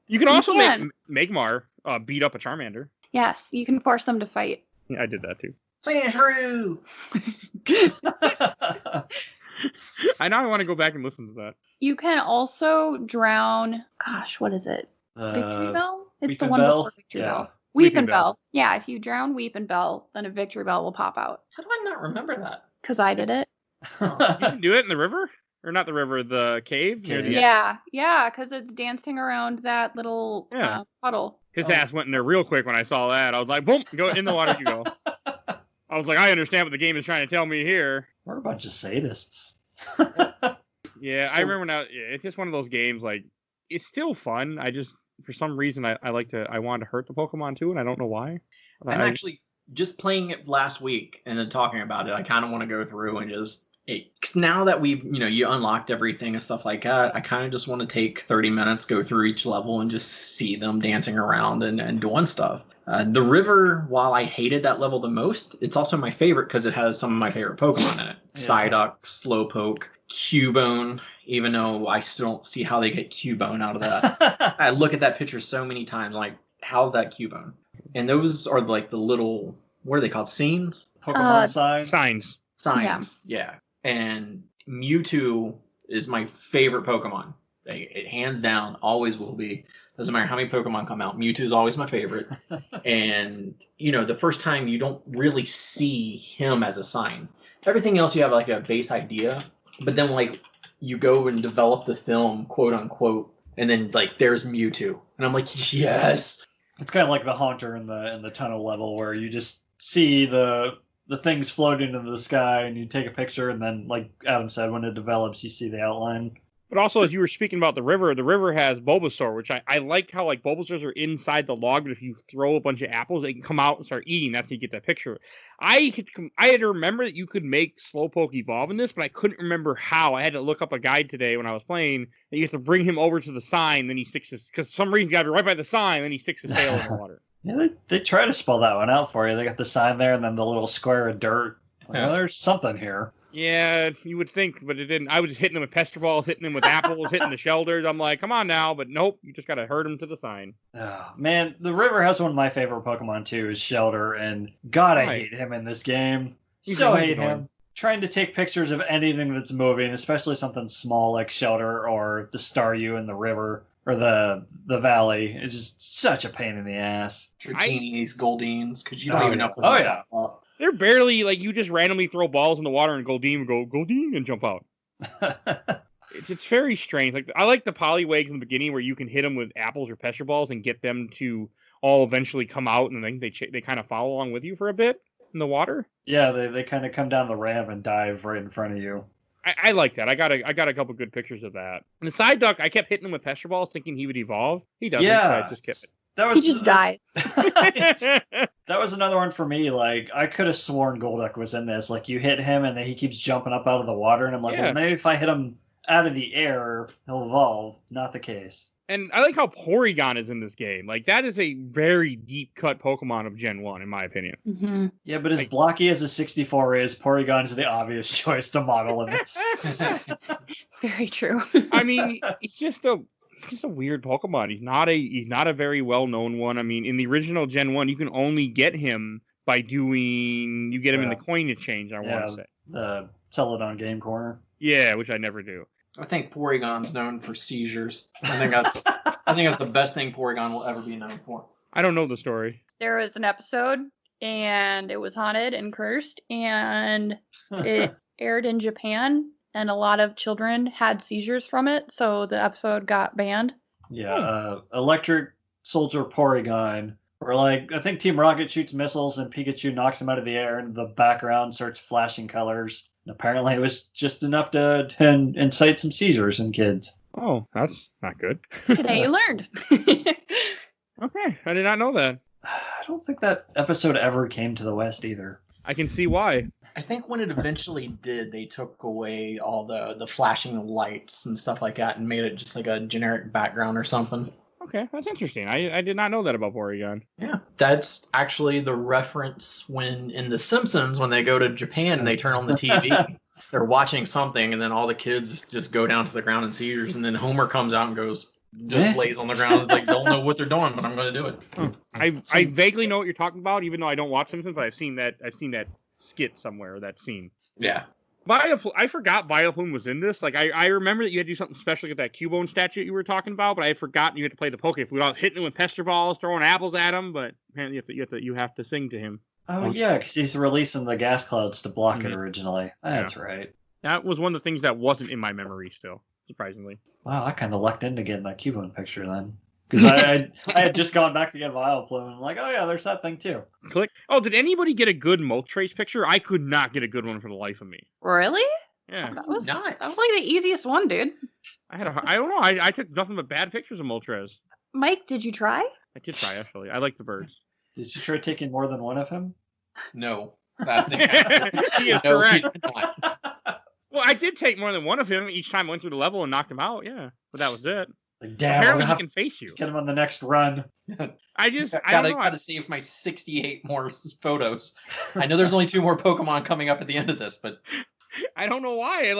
You can also make Magmar beat up a Charmander. Yes, you can force them to fight. Yeah, I did that too. Sandshrew! I know I want to go back and listen to that. You can also drown. Gosh, what is it? Victory Bell? It's the one before Victory Bell. Weepin' Bell. Yeah, if you drown Weepin' Bell, then a Victory Bell will pop out. How do I not remember that? Because I did it. You can do it in the river? Or not the river, the cave? Yeah, because it's dancing around that little puddle. His ass went in there real quick when I saw that. I was like, boom, go in the water you go. I was like, I understand what the game is trying to tell me here. We're a bunch of sadists. Yeah, I remember now. Yeah, it's just one of those games. Like, it's still fun. I just, for some reason, I wanted to hurt the Pokemon too, and I don't know why. I'm actually just playing it last week and then talking about it. I kind of want to go through and just. Cause now that we've, you unlocked everything and stuff like that, I kind of just want to take 30 minutes, go through each level and just see them dancing around and doing stuff. The river, while I hated that level the most, it's also my favorite because it has some of my favorite Pokemon in it. Yeah. Psyduck, Slowpoke, Cubone, even though I still don't see how they get Cubone out of that. I look at that picture so many times, like, how's that Cubone? And those are like the little, what are they called? Scenes? Pokemon signs? Signs, yeah. And Mewtwo is my favorite Pokemon It hands down always will be. Doesn't matter how many Pokemon come out. Mewtwo is always my favorite. And, the first time you don't really see him as a sign. Everything else you have like a base idea, but then like you go and develop the film, quote unquote, and then like there's Mewtwo. And I'm like, yes. It's kind of like the Haunter in the tunnel level where you just see the things floating into the sky and you take a picture, and then like Adam said, when it develops you see the outline. But also, as you were speaking about the river has Bulbasaur, which I like how like Bulbasaurs are inside the log, but if you throw a bunch of apples, they can come out and start eating. That's how you get that picture. I had to remember that you could make Slowpoke evolve in this, but I couldn't remember how. I had to look up a guide today when I was playing, and you have to bring him over to the sign, then he sticks his, because for some reason he's got to be right by the sign, then he sticks his tail in the water. Yeah, they try to spell that one out for you. They got the sign there and then the little square of dirt. Like, Yeah. oh, there's something here. Yeah, you would think, but it didn't. I was just hitting him with pester balls, hitting him with apples, hitting the shelters. I'm like, come on now, but nope, you just got to herd him to the sign. Oh, man, the river has one of my favorite Pokemon too, is Shelter, and God, I Right. hate him in this game. He's So really hate annoying. him. Trying to take pictures of anything that's moving, especially something small like Shelter or the Staryu in the river or the valley, is just such a pain in the ass. Dratini's, Goldeen's, because you Oh, don't even yeah. know if Oh yeah. They're barely like you just randomly throw balls in the water and Goldeen would go Goldeen and jump out. It's very strange. Like I like the Poliwags in the beginning where you can hit them with apples or pester balls and get them to all eventually come out, and then they kind of follow along with you for a bit in the water. Yeah, they kind of come down the ramp and dive right in front of you. I like that. I got a couple good pictures of that. And the Psyduck, I kept hitting him with pester balls, thinking he would evolve. He doesn't. Yeah, I just kept that was He just dies. it. That was another one for me. Like, I could have sworn Golduck was in this. Like, you hit him and then he keeps jumping up out of the water, and I'm like, Yeah. well, maybe if I hit him out of the air, he'll evolve. Not the case. And I like how Porygon is in this game. Like that is a very deep cut Pokemon of Gen 1, in my opinion. Mm-hmm. Yeah, but as Like- blocky as a 64 is, Porygon's the obvious choice to model in this. Very true. I mean, it's just a weird Pokemon. He's not a very well known one. I mean, in the original Gen 1, you can only get him by you get him in the Yeah. coin exchange, I Yeah. want to say. The Celadon Game Corner. Yeah, which I never do. I think Porygon's known for seizures. I think that's the best thing Porygon will ever be known for. I don't know the story. There was an episode, and it was haunted and cursed, and it aired in Japan, and a lot of children had seizures from it, so the episode got banned. Yeah, Electric Soldier Porygon. Or like, I think Team Rocket shoots missiles and Pikachu knocks him out of the air and the background starts flashing colors. And apparently it was just enough to incite some seizures in kids. Oh, that's not good. Today you learned. Okay, I did not know that. I don't think that episode ever came to the West either. I can see why. I think when it eventually did, they took away all the flashing lights and stuff like that and made it just like a generic background or something. Okay, that's interesting. I did not know that about Porygon. Yeah, that's actually the reference when in The Simpsons, when they go to Japan and they turn on the TV, they're watching something, and then all the kids just go down to the ground in seizures, and then Homer comes out and goes, just lays on the ground. It's like, don't know what they're doing, but I'm going to do it. I vaguely know what you're talking about, even though I don't watch Simpsons, but I've seen that skit somewhere, that scene. Yeah. I forgot Vileplume was in this. Like I remember that you had to do something special with that Cubone statue you were talking about, but I had forgotten you had to play the Pokeflute. I was hitting him with pester balls, throwing apples at him, but apparently you have to sing to him. Oh, yeah, because he's releasing the gas clouds to block it Mhm. originally. That's right. That was one of the things that wasn't in my memory still, surprisingly. Wow, I kind of lucked into getting that Cubone picture then. Because I had just gone back to get Vileplume, and I'm like, oh yeah, there's that thing too. Click. Oh, did anybody get a good Moltres picture? I could not get a good one for the life of me. Really? Yeah. That was Nice. like the easiest one, dude. I don't know. I took nothing but bad pictures of Moltres. Mike, did you try? I did try, actually. I like the birds. Did you try taking more than one of him? No. That's the answer. He is No, correct. he did not. Well, I did take more than one of him each time I went through the level and knocked him out, yeah. But that was it. Like, damn, I'm Apparently gonna he have can to face you. get him on the next run. I don't know. Gotta save my 68 more photos. I know there's only 2 more Pokemon coming up at the end of this, but I don't know why.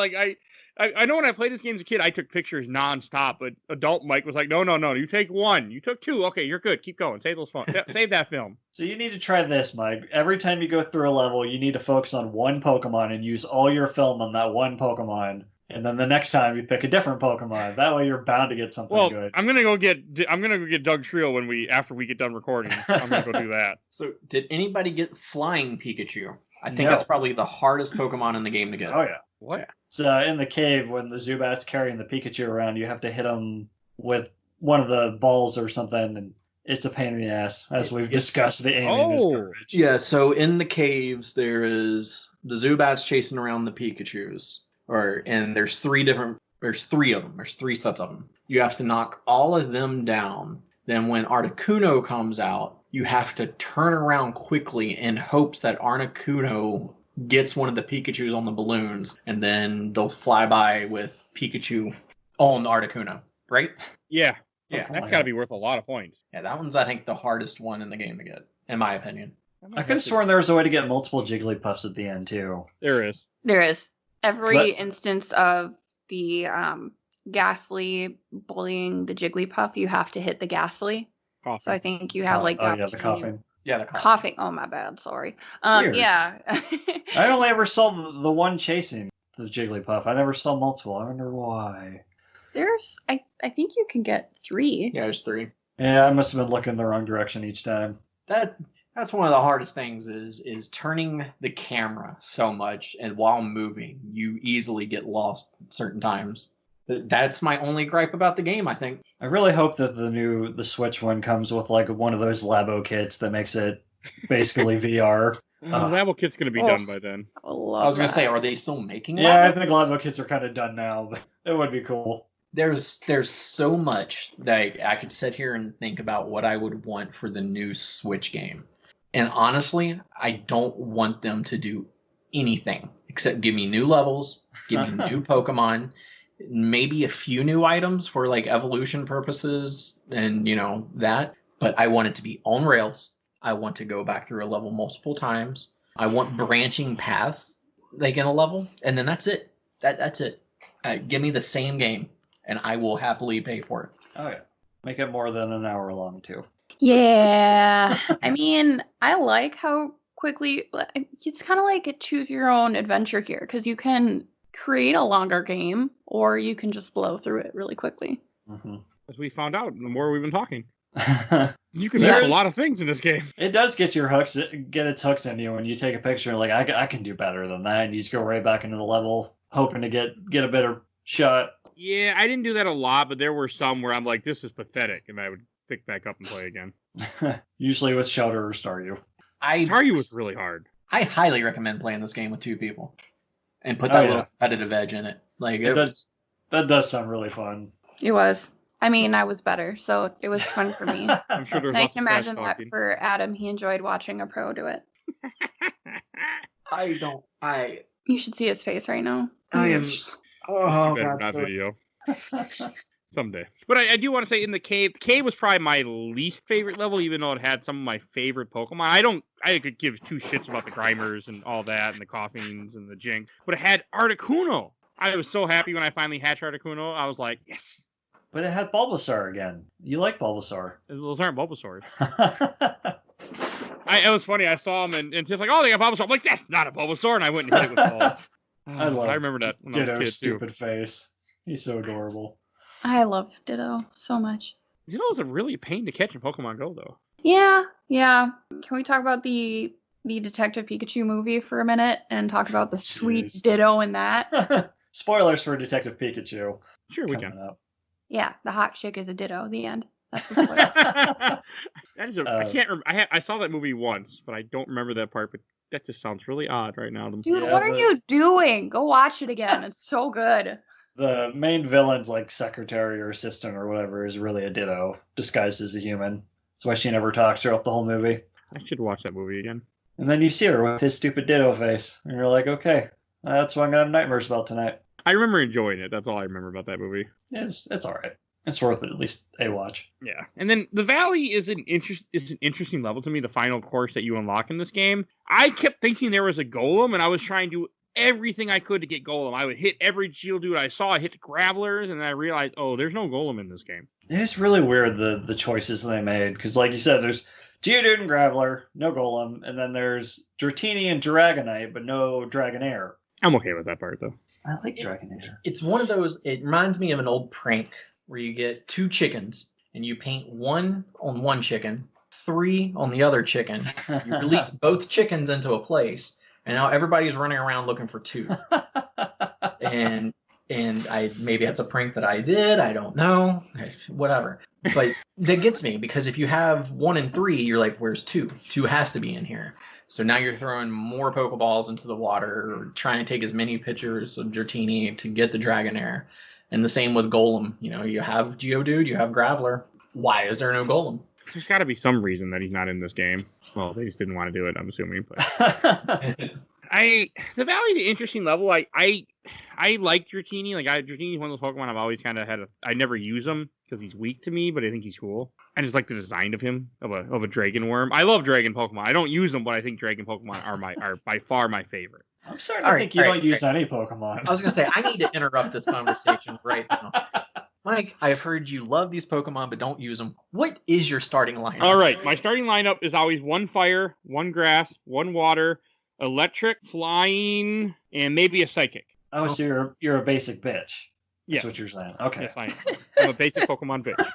I know when I played this game as a kid, I took pictures nonstop, but adult Mike was like, no, you take 1. You took 2. Okay, you're good. Keep going. Save those save that film. So you need to try this, Mike. Every time you go through a level, you need to focus on one Pokemon and use all your film on that one Pokemon. And then the next time you pick a different Pokemon. That way you're bound to get something Well, good. I'm gonna go get Doug Trio after we get done recording. I'm gonna go do that. So, did anybody get Flying Pikachu? I think No. that's probably the hardest Pokemon in the game to get. Oh, yeah. What? It's in the cave when the Zubat's carrying the Pikachu around. You have to hit him with one of the balls or something, and it's a pain in the ass, as we've discussed. The aiming is garbage. Yeah, so in the caves, there is the Zubats chasing around the Pikachus. And there's three of them. There's 3 sets of them. You have to knock all of them down. Then when Articuno comes out, you have to turn around quickly in hopes that Articuno gets one of the Pikachus on the balloons, and then they'll fly by with Pikachu on Articuno, right? Yeah. Yeah. That's got to be worth a lot of points. Yeah, that one's, I think, the hardest one in the game to get, in my opinion. I could have sworn there was a way to get multiple Jigglypuffs at the end, too. There is. There is. Every instance of the Ghastly bullying the Jigglypuff, you have to hit the Ghastly. Coughing. So I think you have The coughing. Yeah, the Coughing. Oh, my bad. Sorry. Yeah. I only ever saw the one chasing the Jigglypuff. I never saw multiple. I wonder why. I think you can get 3. Yeah, there's 3. Yeah, I must have been looking the wrong direction each time. That's one of the hardest things is turning the camera so much, and while moving, you easily get lost certain times. That's my only gripe about the game, I think. I really hope that the Switch one comes with like one of those Labo kits that makes it basically VR. Labo kit's going to be done by then. I was going to say, are they still making it? Yeah, I think Labo kits are kind of done now, but it would be cool. There's so much that I could sit here and think about what I would want for the new Switch game. And honestly, I don't want them to do anything except give me new levels, give me new Pokemon, maybe a few new items for like evolution purposes and, that. But I want it to be on rails. I want to go back through a level multiple times. I want branching paths like in a level. And then that's it. That's it. Give me the same game and I will happily pay for it. Oh, yeah. Make it more than an hour long, too. Yeah. I mean, I like how quickly it's kind of like a choose your own adventure here, because you can create a longer game or you can just blow through it really quickly. Mm-hmm. As we found out, the more we've been talking. You can do a lot of things in this game. It does get its hooks in you when you take a picture like, I can do better than that. And you just go right back into the level, hoping to get a better shot. Yeah, I didn't do that a lot, but there were some where I'm like, this is pathetic, and I would pick back up and play again. Usually with Shelter or Staryu. Staryu was really hard. I highly recommend playing this game with 2 people and put that little competitive edge in it. Like that does sound really fun. It was. I mean, I was better, so it was fun for me. I'm sure there's I lots can of imagine trash that for Adam. He enjoyed watching a pro do it. You should see his face right now. I am. Oh, God, not video. Someday. But I do want to say in the cave was probably my least favorite level, even though it had some of my favorite Pokemon. I could give 2 shits about the Grimers and all that, and the Coughings and the Jinx, but it had Articuno. I was so happy when I finally hatched Articuno. I was like, yes. But it had Bulbasaur again. You like Bulbasaur. Those aren't Bulbasaurs. It was funny. I saw him and just like, oh, they got Bulbasaur. I'm like, that's not a Bulbasaur, and I went and hit it with balls. I remember that when I was a kid, stupid face. He's so adorable. I love Ditto so much. Ditto is a really pain to catch in Pokemon Go, though. Yeah. Can we talk about the Detective Pikachu movie for a minute and talk about the sweet Ditto in that? Spoilers for Detective Pikachu. Sure, we can. Up. Yeah, the hot chick is a Ditto. The end. That's the spoiler. That is I can't remember. I saw that movie once, but I don't remember that part. But that just sounds really odd right now. Dude, what are you doing? Go watch it again. It's so good. The main villain's like secretary or assistant or whatever is really a Ditto disguised as a human. That's why she never talks throughout the whole movie. I should watch that movie again. And then you see her with his stupid Ditto face, and you're like, okay, that's what I'm gonna have nightmares about tonight. I remember enjoying it. That's all I remember about that movie. It's all right. It's worth at least a watch. Yeah, and then the Valley is an interesting level to me. The final course that you unlock in this game. I kept thinking there was a Golem, and I was trying to do everything I could to get Golem. I would hit every Geodude I saw. I hit the Gravelers, and then I realized, oh, there's no Golem in this game. It's really weird the choices they made because, like you said, there's Geodude and Graveler, no Golem, and then there's Dratini and Dragonite, but no Dragonair. I'm okay with that part though. I like Dragonair. It's one of those. It reminds me of an old prank where you get 2 chickens and you paint 1 on one chicken, 3 on the other chicken. You release both chickens into a place, and now everybody's running around looking for 2. and maybe that's a prank that I did. I don't know. Whatever. But that gets me, because if you have 1 and 3, you're like, where's 2? 2 has to be in here. So now you're throwing more Pokeballs into the water, or trying to take as many pictures of Dratini to get the Dragonair. And the same with Golem. You have Geodude, you have Graveler. Why is there no Golem? There's got to be some reason that he's not in this game. Well, they just didn't want to do it, I'm assuming. But the Valley's an interesting level. I like Dratini. Dratini's one of those Pokemon I've always kind of had. I never use him because he's weak to me, but I think he's cool. I just like the design of him, of a Dragon Worm. I love Dragon Pokemon. I don't use them, but I think Dragon Pokemon are by far my favorite. I'm starting to think you don't use any Pokemon. I was gonna say, I need to interrupt this conversation right now. Mike, I've heard you love these Pokemon, but don't use them. What is your starting lineup? All right, my starting lineup is always 1 fire, 1 grass, 1 water, electric, flying, and maybe a psychic. Oh, so you're a basic bitch. Yes. That's what you're saying. Okay. Yes, I am. I'm a basic Pokemon bitch.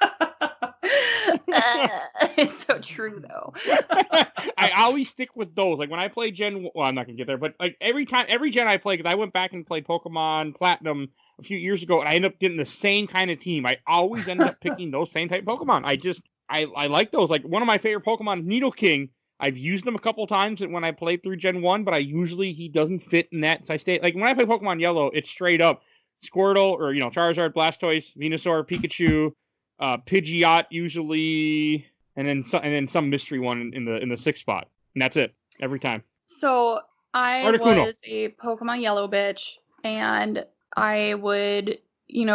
It's so true, though. I always stick with those. Like when I play well, I'm not gonna get there, but like every gen I play, because I went back and played Pokemon Platinum a few years ago, and I ended up getting the same kind of team. I always end up picking those same type Pokemon. I like those. Like one of my favorite Pokemon, Nidoking. I've used him a couple times when I played through Gen 1, but he doesn't fit in that. So I stay, like when I play Pokemon Yellow, it's straight up Squirtle or Charizard, Blastoise, Venusaur, Pikachu, Pidgeot usually, and then some mystery one in the 6th spot. And that's it every time. So I Articuno. was a Pokemon Yellow bitch, and I would,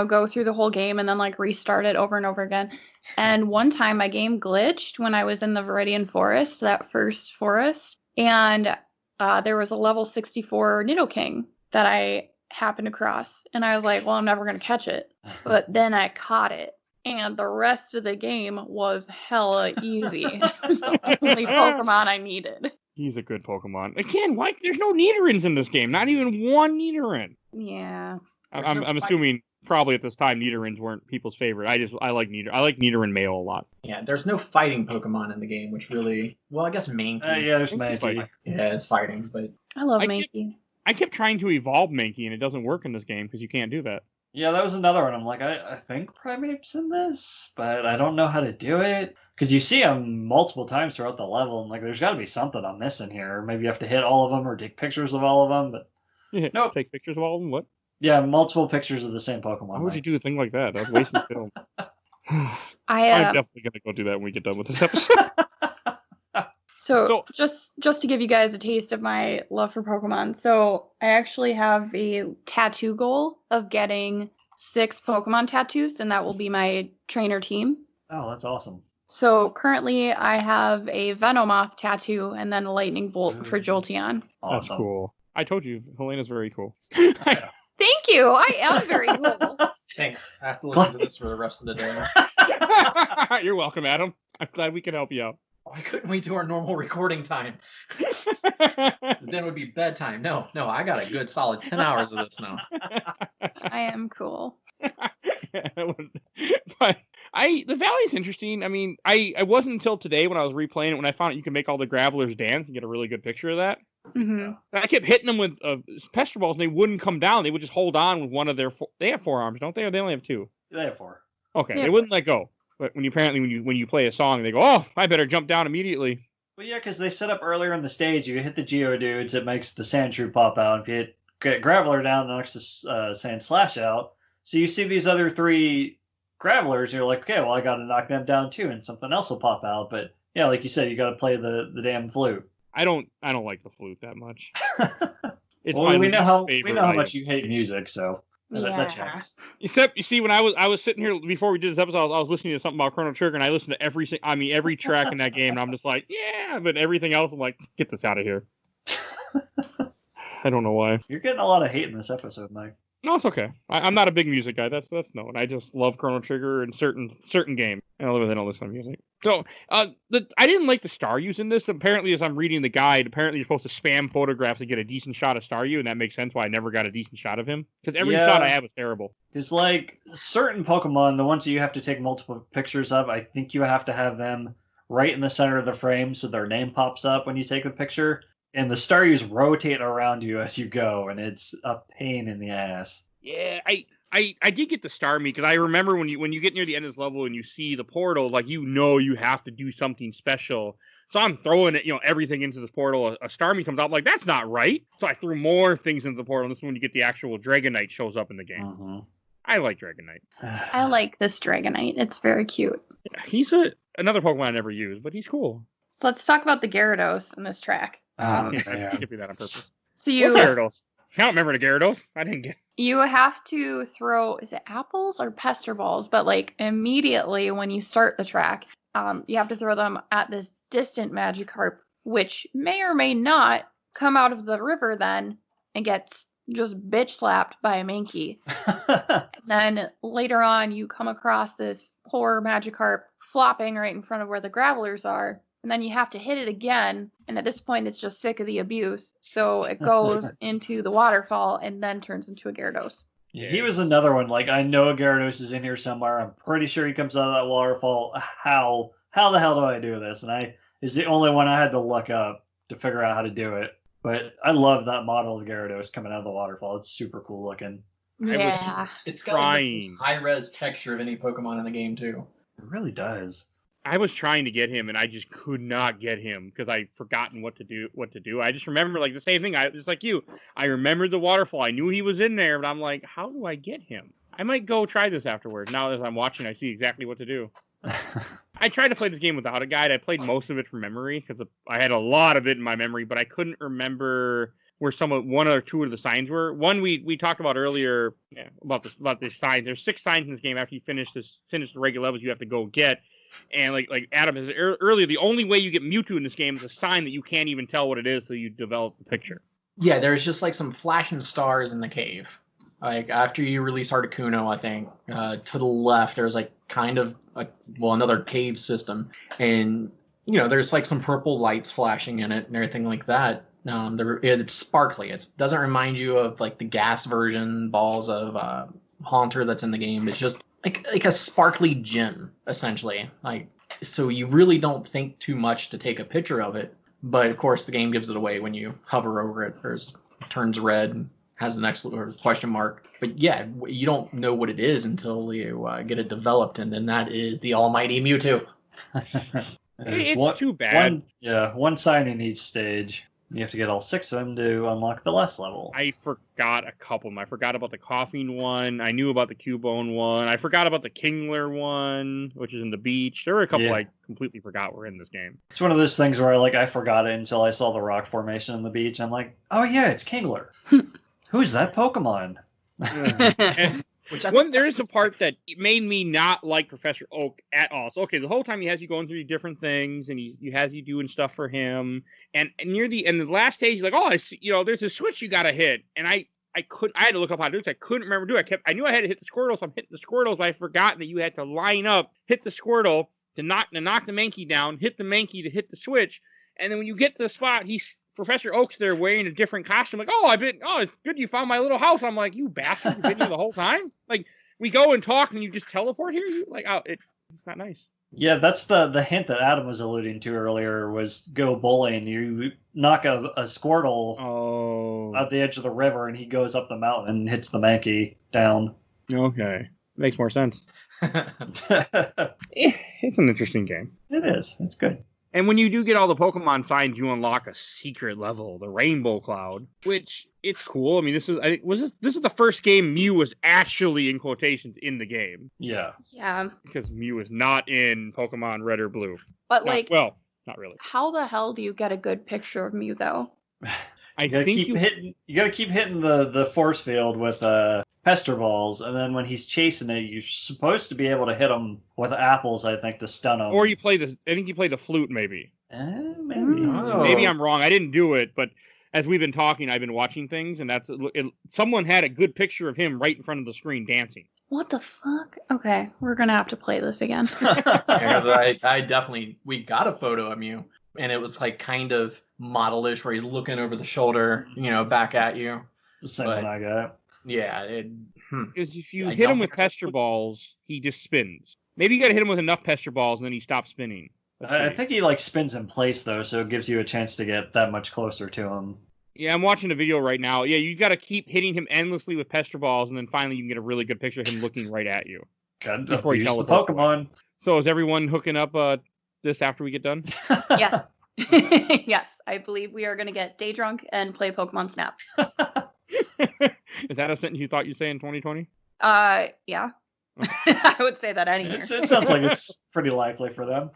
go through the whole game and then like restart it over and over again. And one time my game glitched when I was in the Viridian Forest, that first forest, and there was a level 64 Nidoking that I happened to cross, and I was like, well, I'm never going to catch it. But then I caught it, and the rest of the game was hella easy. It was the only Pokemon I needed. He's a good Pokemon. Again, why there's no Nidorins in this game? Not even one Nidorin. Yeah. I'm assuming probably at this time Nidorins weren't people's favorite. I like Nidorin male a lot. Yeah, there's no fighting Pokemon in the game, which really, well, I guess Mankey. Yeah, there's Mankey. Yeah, it's fighting, but I love Mankey. I kept trying to evolve Mankey, and it doesn't work in this game because you can't do that. Yeah, that was another one. I'm like, I think Primeape's in this, but I don't know how to do it. Because you see them multiple times throughout the level, and like, there's got to be something I'm missing here. Maybe you have to hit all of them or take pictures of all of them, but nope. Take pictures of all of them? What? Yeah, multiple pictures of the same Pokemon. Why would you do a thing like that? That's wasting film. I'm definitely going to go do that when we get done with this episode. So just to give you guys a taste of my love for Pokemon, so I actually have a tattoo goal of getting 6 Pokemon tattoos, and that will be my trainer team. Oh, that's awesome. So currently I have a Venomoth tattoo and then a Lightning Bolt for Jolteon. Awesome. That's cool. I told you, Helena's very cool. Thank you. I am very cool. Thanks. I have to listen to this for the rest of the day. You're welcome, Adam. I'm glad we can help you out. Why couldn't we do our normal recording time? Then it would be bedtime. No, I got a good solid 10 hours of this now. I am cool. But the Valley's interesting. I mean, I wasn't until today when I was replaying it when I found out you can make all the Gravelers dance and get a really good picture of that. Mm-hmm. I kept hitting them with Pester Balls and they wouldn't come down. They would just hold on with one of their they have 4 arms, don't they? Or they only have 2? They have 4. Okay, Yeah. They wouldn't let go. But when you play a song, they go, oh, I better jump down immediately. Well, yeah, because they set up earlier in the stage. You hit the Geodudes, it makes the Sandshrew pop out. If you get Graveler down, it knocks the Sand Slash out. So you see these other 3 Gravelers, you're like, okay, well, I got to knock them down too, and something else will pop out. But yeah, like you said, you got to play the damn flute. I don't like the flute that much. It's well, we know how item. much you hate music, so that checks. Except you see, when I was sitting here before we did this episode, I was listening to something about Chrono Trigger, and I listened to every track in that game, and I'm just like, yeah, but everything else, I'm like, get this out of here. I don't know why. You're getting a lot of hate in this episode, Mike. No, it's okay. I'm not a big music guy. That's known. I just love Chrono Trigger and certain games. And other than all this music. So, I didn't like the Staryu in this. Apparently, as I'm reading the guide, apparently you're supposed to spam photographs to get a decent shot of Staryu, and that makes sense why I never got a decent shot of him. Because every shot I have was terrible. It's like certain Pokemon, the ones that you have to take multiple pictures of, I think you have to have them right in the center of the frame so their name pops up when you take the picture. And the Staryus rotate around you as you go, and it's a pain in the ass. Yeah, I did get the Starmie because I remember when you get near the end of this level and you see the portal, like you have to do something special. So I'm throwing it, everything into this portal. A Starmie comes out, like that's not right. So I threw more things into the portal. And this is when you get the actual Dragonite shows up in the game. Mm-hmm. I like Dragonite. I like this Dragonite. It's very cute. Yeah, he's another Pokemon I never used, but he's cool. So let's talk about the Gyarados in this track. Yeah. Skip you that on purpose. So you Gyarados. I don't remember the Gyarados. I didn't get. You have to throw, is it apples or pester balls? But like immediately when you start the track, you have to throw them at this distant Magikarp, which may or may not come out of the river then and gets just bitch slapped by a Mankey. Then later on, you come across this poor Magikarp flopping right in front of where the Gravelers are. And then you have to hit it again. And at this point, it's just sick of the abuse. So it goes into the waterfall and then turns into a Gyarados. Yeah, he was another one. Like, I know a Gyarados is in here somewhere. I'm pretty sure he comes out of that waterfall. How the hell do I do this? And is the only one I had to look up to figure out how to do it. But I love that model of Gyarados coming out of the waterfall. It's super cool looking. Yeah. It's got like the high-res texture of any Pokemon in the game, too. It really does. I was trying to get him, and I just could not get him because I'd forgotten what to do. I just remember like the same thing. Just like you, I remembered the waterfall. I knew he was in there, but I'm like, how do I get him? I might go try this afterwards. Now as I'm watching, I see exactly what to do. I tried to play this game without a guide. I played most of it from memory because I had a lot of it in my memory, but I couldn't remember where one or two of the signs were. One we talked about earlier about the signs. There's 6 signs in this game. After you finish the regular levels, you have to go get. And like Adam said earlier, the only way you get Mewtwo in this game is a sign that you can't even tell what it is till you develop the picture. Yeah, there's just like some flashing stars in the cave. Like after you release Articuno, I think to the left there's like kind of another cave system, and there's like some purple lights flashing in it and everything like that. It's sparkly. It doesn't remind you of like the gas version balls of Haunter that's in the game. It's just like a sparkly gem, essentially. Like, so you really don't think too much to take a picture of it, but of course the game gives it away when you hover over it. It turns red and has an excellent question mark. But yeah, you don't know what it is until you get it developed, and then that is the almighty Mewtwo. It's too bad. One sign in each stage. You have to get all 6 of them to unlock the last level. I forgot a couple of them. I forgot about the Coughing one. I knew about the Cubone one. I forgot about the Kingler one, which is in the beach. There were a couple I completely forgot were in this game. It's one of those things where I forgot it until I saw the rock formation on the beach. I'm like, oh yeah, it's Kingler. Who's that Pokemon? There is a part that made me not like Professor Oak at all. So, okay, the whole time he has you going through different things, and he has you doing stuff for him. And near the last stage, he's like, oh, I see, there's a switch you got to hit. And I had to look up how to do it. I couldn't remember to do it. I knew I had to hit the Squirtle, so I'm hitting the Squirtles, but I forgot that you had to line up, hit the Squirtle to knock the Mankey down, hit the Mankey to hit the switch. And then when you get to the spot, Professor Oak's there wearing a different costume. Like, it's good you found my little house. I'm like, you bastard, you've been here the whole time? Like, we go and talk and you just teleport here? It's not nice. Yeah, that's the hint that Adam was alluding to earlier was go bowling. You knock a Squirtle out the edge of the river and he goes up the mountain and hits the Mankey down. Okay. Makes more sense. It's an interesting game. It is. It's good. And when you do get all the Pokemon signs, you unlock a secret level, the Rainbow Cloud, which it's cool. I mean, this is the first game Mew was actually in quotations in the game. Yeah. Yeah. Because Mew is not in Pokemon Red or Blue. But not really. How the hell do you get a good picture of Mew though? You gotta keep hitting the force field with pester balls, and then when he's chasing it, you're supposed to be able to hit him with apples, I think, to stun him. Or I think you play the flute, maybe. Maybe. Maybe I'm wrong. I didn't do it, but as we've been talking, I've been watching things, and someone had a good picture of him right in front of the screen dancing. What the fuck? Okay, we're gonna have to play this again. Because I definitely, we got a photo of Mew, and it was like kind of modelish where he's looking over the shoulder, back at you. The same one I got. Yeah. Because if you hit him with pester balls, he just spins. Maybe you got to hit him with enough pester balls, and then he stops spinning. I think he like spins in place though, so it gives you a chance to get that much closer to him. Yeah, I'm watching a video right now. Yeah, you got to keep hitting him endlessly with pester balls, and then finally you can get a really good picture of him looking right at you. God, before you the Pokemon. So is everyone hooking up this after we get done? Yes. Yes, I believe we are going to get day drunk and play Pokemon Snap. Is that a sentence you thought you'd say in 2020? Yeah. I would say that anywhere. It sounds like it's pretty likely for them.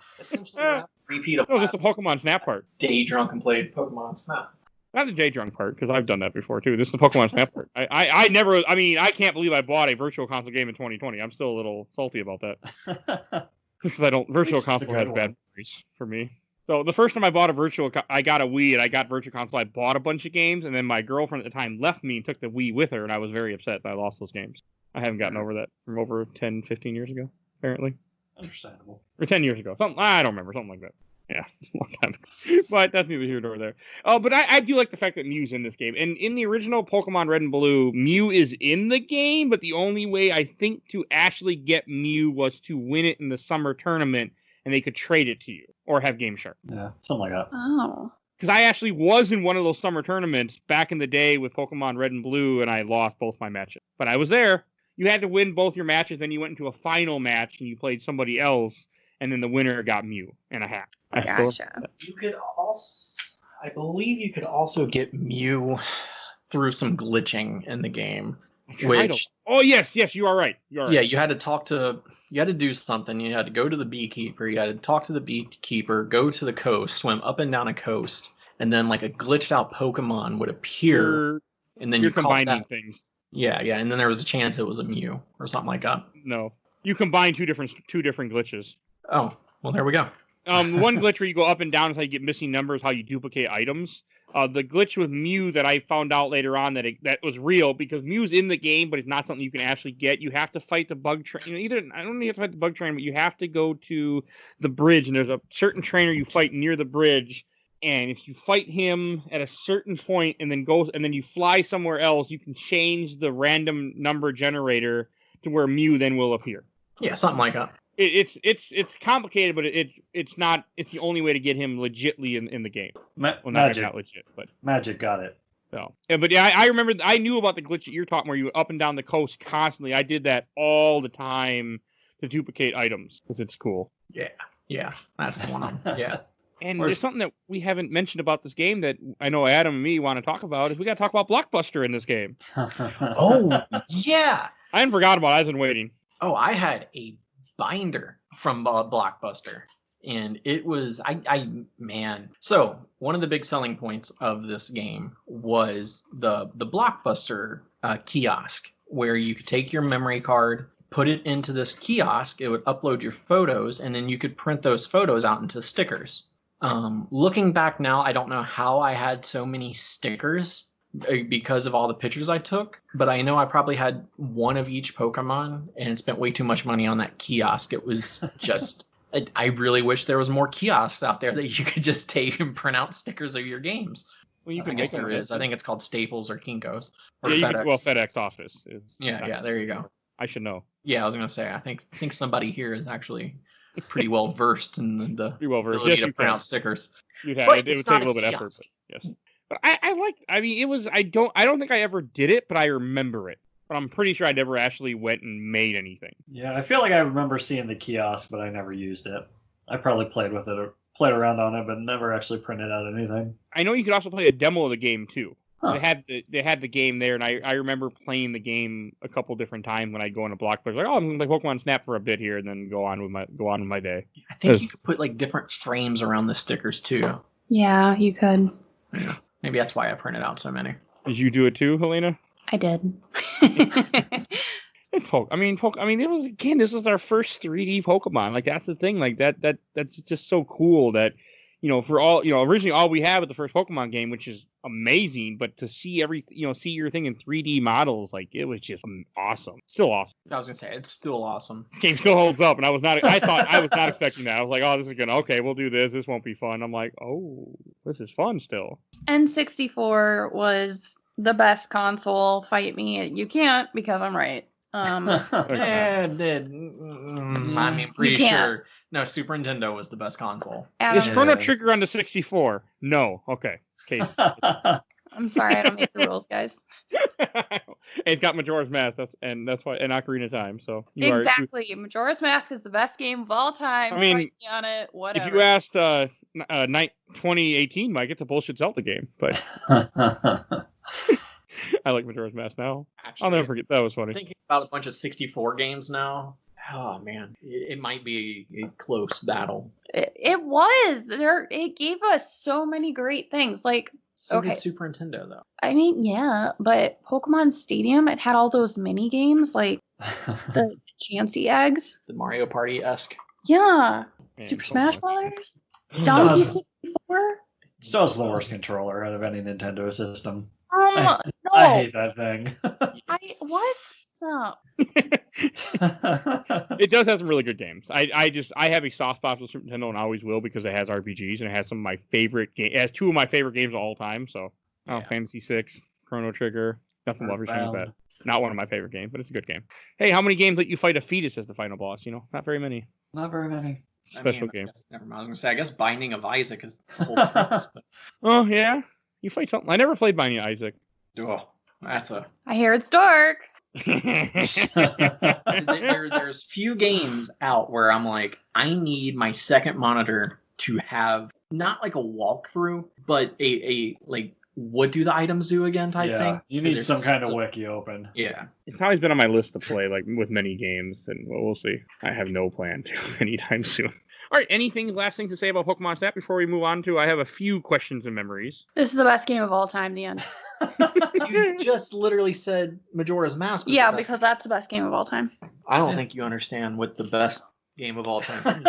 Repeat of just the Pokemon Snap part. Day drunk and played Pokemon Snap. Not the day drunk part, because I've done that before too. This is the Pokemon Snap part. I can't believe I bought a Virtual Console game in 2020. I'm still a little salty about that. Because Virtual Console has bad memories for me. So the first time I bought I got a Wii and I got Virtual Console, I bought a bunch of games, and then my girlfriend at the time left me and took the Wii with her, and I was very upset that I lost those games. I haven't gotten over that from over 10, 15 years ago, apparently. Understandable. Or 10 years ago. I don't remember, something like that. Yeah, a long time ago. But that's neither here nor there. Oh, but I do like the fact that Mew's in this game. And in the original Pokemon Red and Blue, Mew is in the game, but the only way I think to actually get Mew was to win it in the summer tournament, and they could trade it to you or have Game Shark. Yeah, something like that. Oh. Because I actually was in one of those summer tournaments back in the day with Pokemon Red and Blue, and I lost both my matches. But I was there. You had to win both your matches, then you went into a final match, and you played somebody else, and then the winner got Mew and a hat. Gotcha. You could also, I believe you could also get Mew through some glitching in the game. Oh, yes, you are right. Yeah, you had to do something. You had to go to the beekeeper. You had to talk to the beekeeper, go to the coast, swim up and down a coast, and then like a glitched out Pokemon would appear, and then you're combining things. Yeah, and then there was a chance it was a Mew or something like that. No, you combine two different glitches. Oh, well, there we go. One glitch where you go up and down is how you get missing numbers, how you duplicate items. The glitch with Mew that I found out later on that was real, because Mew's in the game, but it's not something you can actually get. You have to fight the bug train. I don't need to fight the bug train, but you have to go to the bridge, and there's a certain trainer you fight near the bridge. And if you fight him at a certain point and then you fly somewhere else, you can change the random number generator to where Mew then will appear. Yeah, something like that. It's complicated, but it's the only way to get him legitly in the game. Magic. Not legit, but Magic got it. So, but yeah, I remember I knew about the glitch that you're talking, where you up and down the coast constantly. I did that all the time to duplicate items because it's cool. Yeah, that's the one. Yeah. And there's something that we haven't mentioned about this game that I know Adam and me want to talk about, is we got to talk about Blockbuster in this game. Oh, yeah. I hadn't forgot about it. I've been waiting. Oh, I had a binder from Blockbuster, and it was man. So one of the big selling points of this game was the Blockbuster kiosk, where you could take your memory card, put it into this kiosk, it would upload your photos, and then you could print those photos out into stickers. Looking back now, I don't know how I had so many stickers because of all the pictures I took, but I know I probably had one of each Pokemon and spent way too much money on that kiosk. It was just, I really wish there was more kiosks out there that you could just take and print out stickers of your games. Well, you can make there is. I think it's called Staples or Kinko's. Or yeah, FedEx. FedEx office is. Yeah, there you go. I should know. Yeah, I was gonna say. I think somebody here is actually pretty well versed in the ability to print out stickers. You'd have it. It would take a little bit of effort. But yes, but it was. I don't think I ever did it, but I remember it. But I'm pretty sure I never actually went and made anything. Yeah, I feel like I remember seeing the kiosk, but I never used it. I probably played with it or played around on it, but never actually printed out anything. I know you could also play a demo of the game too. Huh. They had the game there, and I remember playing the game a couple different times when I go into Blockbuster. Like, I'm gonna play Pokemon Snap for a bit here, and then go on with my day. I think you could put like different frames around the stickers too. Yeah, you could. Yeah. Maybe that's why I printed out so many. Did you do it too, Helena? I did. It's it was, again, this was our first 3D Pokemon. Like, that's the thing. Like, that's just so cool that, for all, originally all we had with the first Pokemon game, which is amazing, but to see see your thing in 3D models, like it was just awesome. Still awesome. I was gonna say it's still awesome. This game still holds up, and I was not expecting that. I was like, oh, this is gonna we'll do this. This won't be fun. I'm like, oh, this is fun still. N64 was the best console. Fight me. You can't because I'm right. I mean, pretty sure. No, Super Nintendo was the best console. Is Chrono Trigger on the 64? No. Okay. I'm sorry, I don't make the rules, guys. It's got Majora's Mask, that's why, and Ocarina of Time. So exactly, Majora's Mask is the best game of all time. I mean, Fight me on it, whatever. If you asked 2018, Mike, it's a bullshit Zelda game, but I like Majora's Mask now. Actually, I'll never forget. That was funny. Thinking about a bunch of 64 games now. Oh man, it might be a close battle. It was. It gave us so many great things. Like, so did Super Nintendo though. I mean, yeah, but Pokemon Stadium, it had all those mini games like the Chansey eggs, the Mario Party-esque. Yeah, man, Super Smash Brothers, Donkey 64. Still has the worst controller out of any Nintendo system. No. I hate that thing. What? Stop. It does have some really good games. I have a soft spot for Super Nintendo and always will because it has RPGs and it has some of my favorite games. It has two of my favorite games of all time. So, Fantasy 6, Chrono Trigger, nothing love your bad. Not one of my favorite games, but it's a good game. Hey, how many games let you fight a fetus as the final boss? Not very many. Not very many. Special game. Never mind. I was gonna say, I guess Binding of Isaac is the whole purpose. Oh yeah, you fight something. I never played Binding of Isaac. Oh, that's a. I hear it's dark. There's few games out where I'm like, I need my second monitor to have not like a walkthrough, but a like, what do the items do again type thing. You need some kind of wiki open. Yeah, it's always been on my list to play, like with many games, and we'll see. I have no plan to anytime soon. All right, last thing to say about Pokemon Snap before we move on to? I have a few questions and memories. This is the best game of all time. The end. You just literally said Majora's Mask. Yeah, because that's the best game of all time. I don't think you understand what the best game of all time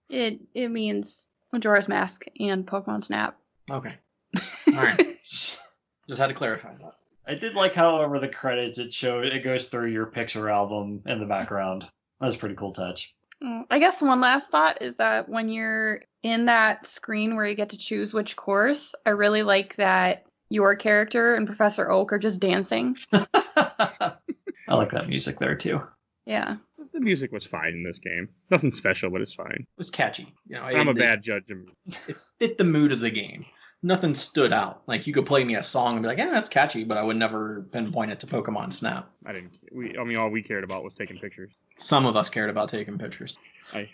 is. It means Majora's Mask and Pokemon Snap. Okay. All right. Just had to clarify that. I did like how over the credits it goes through your picture album in the background. That was a pretty cool touch. I guess one last thought is that when you're in that screen where you get to choose which course, I really like that your character and Professor Oak are just dancing. I like that music there too. Yeah. The music was fine in this game. Nothing special, but it's fine. It was catchy. I'm a bad judge. It fit the mood of the game. Nothing stood out. Like, you could play me a song and be like, yeah, that's catchy, but I would never pinpoint it to Pokemon Snap. All we cared about was taking pictures. Some of us cared about taking pictures. I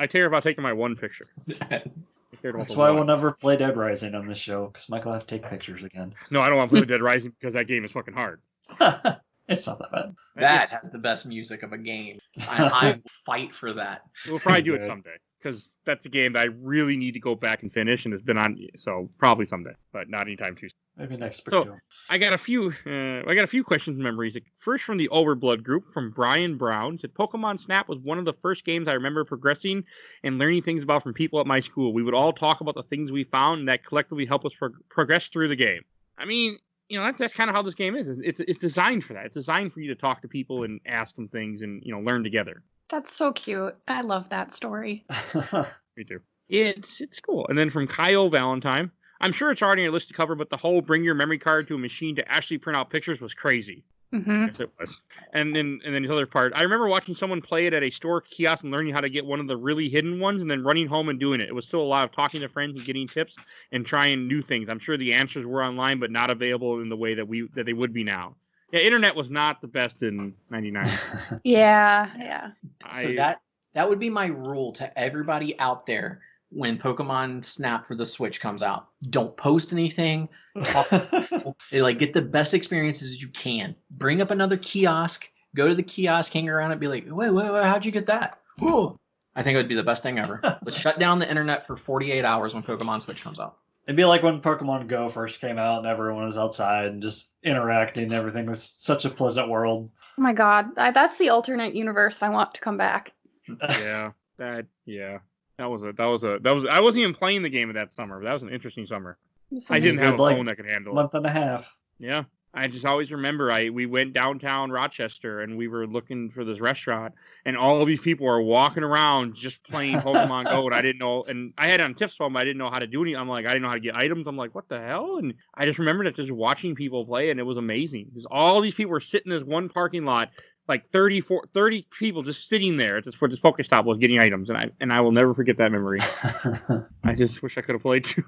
care about taking my one picture. That's why we'll never play Dead Rising on this show, because Michael will have to take pictures again. No, I don't want to play Dead Rising because that game is fucking hard. It's not that bad. That has the best music of a game. I fight for that. We'll probably do it someday, because that's a game that I really need to go back and finish, and it's been on, so probably someday, but not anytime too soon. Maybe next. So I got a few questions and memories. First, from the Overblood group, from Brian Brown, said Pokemon Snap was one of the first games I remember progressing and learning things about from people at my school. We would all talk about the things we found, and that collectively helped us progress through the game. I mean, that's kind of how this game is. It's designed for that. It's designed for you to talk to people and ask them things and learn together. That's so cute. I love that story. Me too. It's cool. And then from Kyle Valentine, I'm sure it's already on your list to cover, but the whole bring your memory card to a machine to actually print out pictures was crazy. Mm-hmm. Yes, it was. And then this other part, I remember watching someone play it at a store kiosk and learning how to get one of the really hidden ones and then running home and doing it. It was still a lot of talking to friends and getting tips and trying new things. I'm sure the answers were online, but not available in the way that they would be now. Yeah, internet was not the best in 99. Yeah. So that would be my rule to everybody out there when Pokemon Snap for the Switch comes out. Don't post anything. Get the best experiences as you can. Bring up another kiosk. Go to the kiosk, hang around and be like, wait, how'd you get that? Ooh. I think it would be the best thing ever. Let's shut down the internet for 48 hours when Pokemon Switch comes out. It'd be like when Pokemon Go first came out and everyone was outside and just interacting. Everything was such a pleasant world. Oh my god, that's the alternate universe I want to come back. That was I wasn't even playing the game of that summer, but that was an interesting summer. I didn't have a Like, phone that could handle it. month and a half. Yeah. I just always remember we went downtown Rochester and we were looking for this restaurant and all these people are walking around just playing Pokemon Go and I didn't know, and I had it on Tiff's phone, but I didn't know how to do anything. I'm like, I didn't know how to get items. I'm like, what the hell? And I just remembered that just watching people play and it was amazing. Because all these people were sitting in this one parking lot, like 30 people just sitting there at where this Pokestop was getting items, and I will never forget that memory. I just wish I could have played too.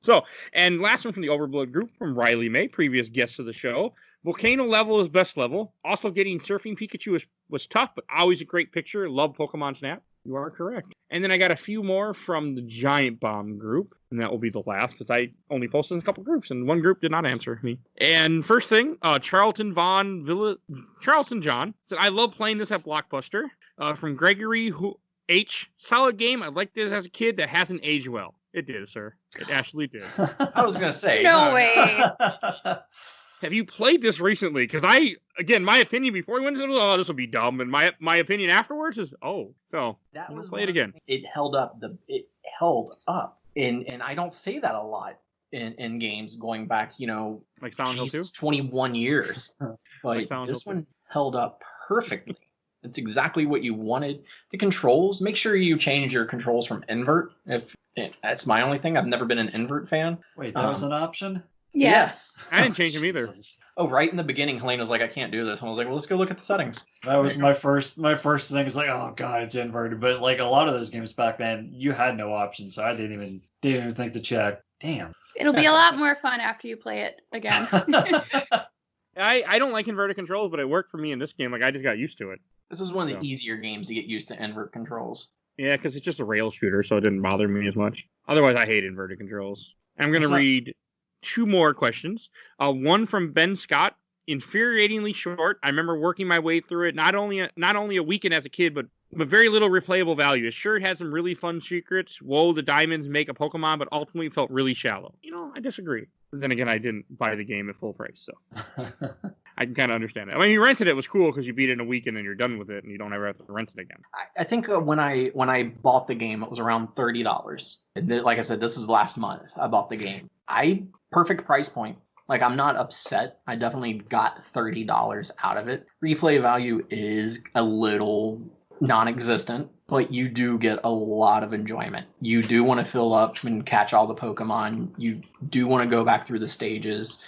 So, and last one from the Overblood group from Riley May, previous guest of the show. Volcano level is best level. Also, getting Surfing Pikachu was tough, but always a great picture. Love Pokemon Snap. You are correct. And then I got a few more from the Giant Bomb group, and that will be the last because I only posted in a couple groups, and one group did not answer me. And first thing, Charlton John said, I love playing this at Blockbuster. From Gregory H. Solid game. I liked it as a kid. That hasn't aged well. It did, sir. It actually did. I was going to say. No way. Have you played this recently? Because my opinion before we went into this will be dumb, and my opinion afterwards is, so that was play it again. It held up. And I don't say that a lot in games going back, like Silent Hill 2? 21 years. But like this one held up perfectly. It's exactly what you wanted. The controls, make sure you change your controls from invert. That's my only thing. I've never been an invert fan. Wait, that was an option? Yes. I didn't change them either. Oh, right in the beginning, Helena was like, I can't do this. And I was like, well, let's go look at the settings. That was my first thing. Is like, oh god, it's inverted. But like a lot of those games back then, you had no option, so I didn't even think to check. Damn. It'll be a lot more fun after you play it again. I don't like inverted controls, but it worked for me in this game. Like I just got used to it. This is one of the easier games to get used to invert controls. Yeah, because it's just a rail shooter, so it didn't bother me as much. Otherwise, I hate inverted controls. I'm going to read two more questions. One from Ben Scott, infuriatingly short. I remember working my way through it, not only a weekend as a kid, but very little replayable value. Sure, it has some really fun secrets. Whoa, the diamonds make a Pokemon, but ultimately felt really shallow. I disagree. But then again, I didn't buy the game at full price, so I can kind of understand it. I mean, you rented it was cool because you beat it in a week and then you're done with it and you don't ever have to rent it again. I think when I bought the game, it was around $30. And like I said, this is last month. I bought the game. Perfect price point. Like, I'm not upset. I definitely got $30 out of it. Replay value is a little non-existent, but you do get a lot of enjoyment. You do want to fill up and catch all the Pokemon. You do want to go back through the stages.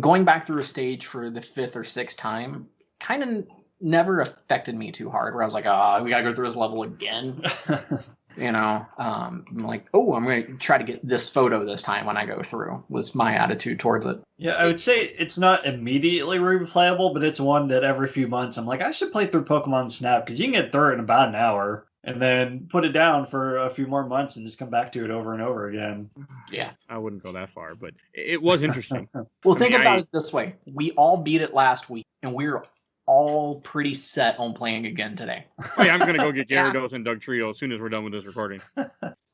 Going back through a stage for the 5th or 6th time kind of never affected me too hard, where I was like, we gotta go through this level again. I'm like, I'm going to try to get this photo this time when I go through, was my attitude towards it. Yeah, I would say it's not immediately replayable, but it's one that every few months I'm like, I should play through Pokemon Snap, because you can get through it in about an hour and then put it down for a few more months and just come back to it over and over again. Yeah. I wouldn't go that far, but it was interesting. Well, think about it this way. We all beat it last week, and we're all pretty set on playing again today. Oh yeah, I'm going to go get Gyarados and Dugtrio as soon as we're done with this recording.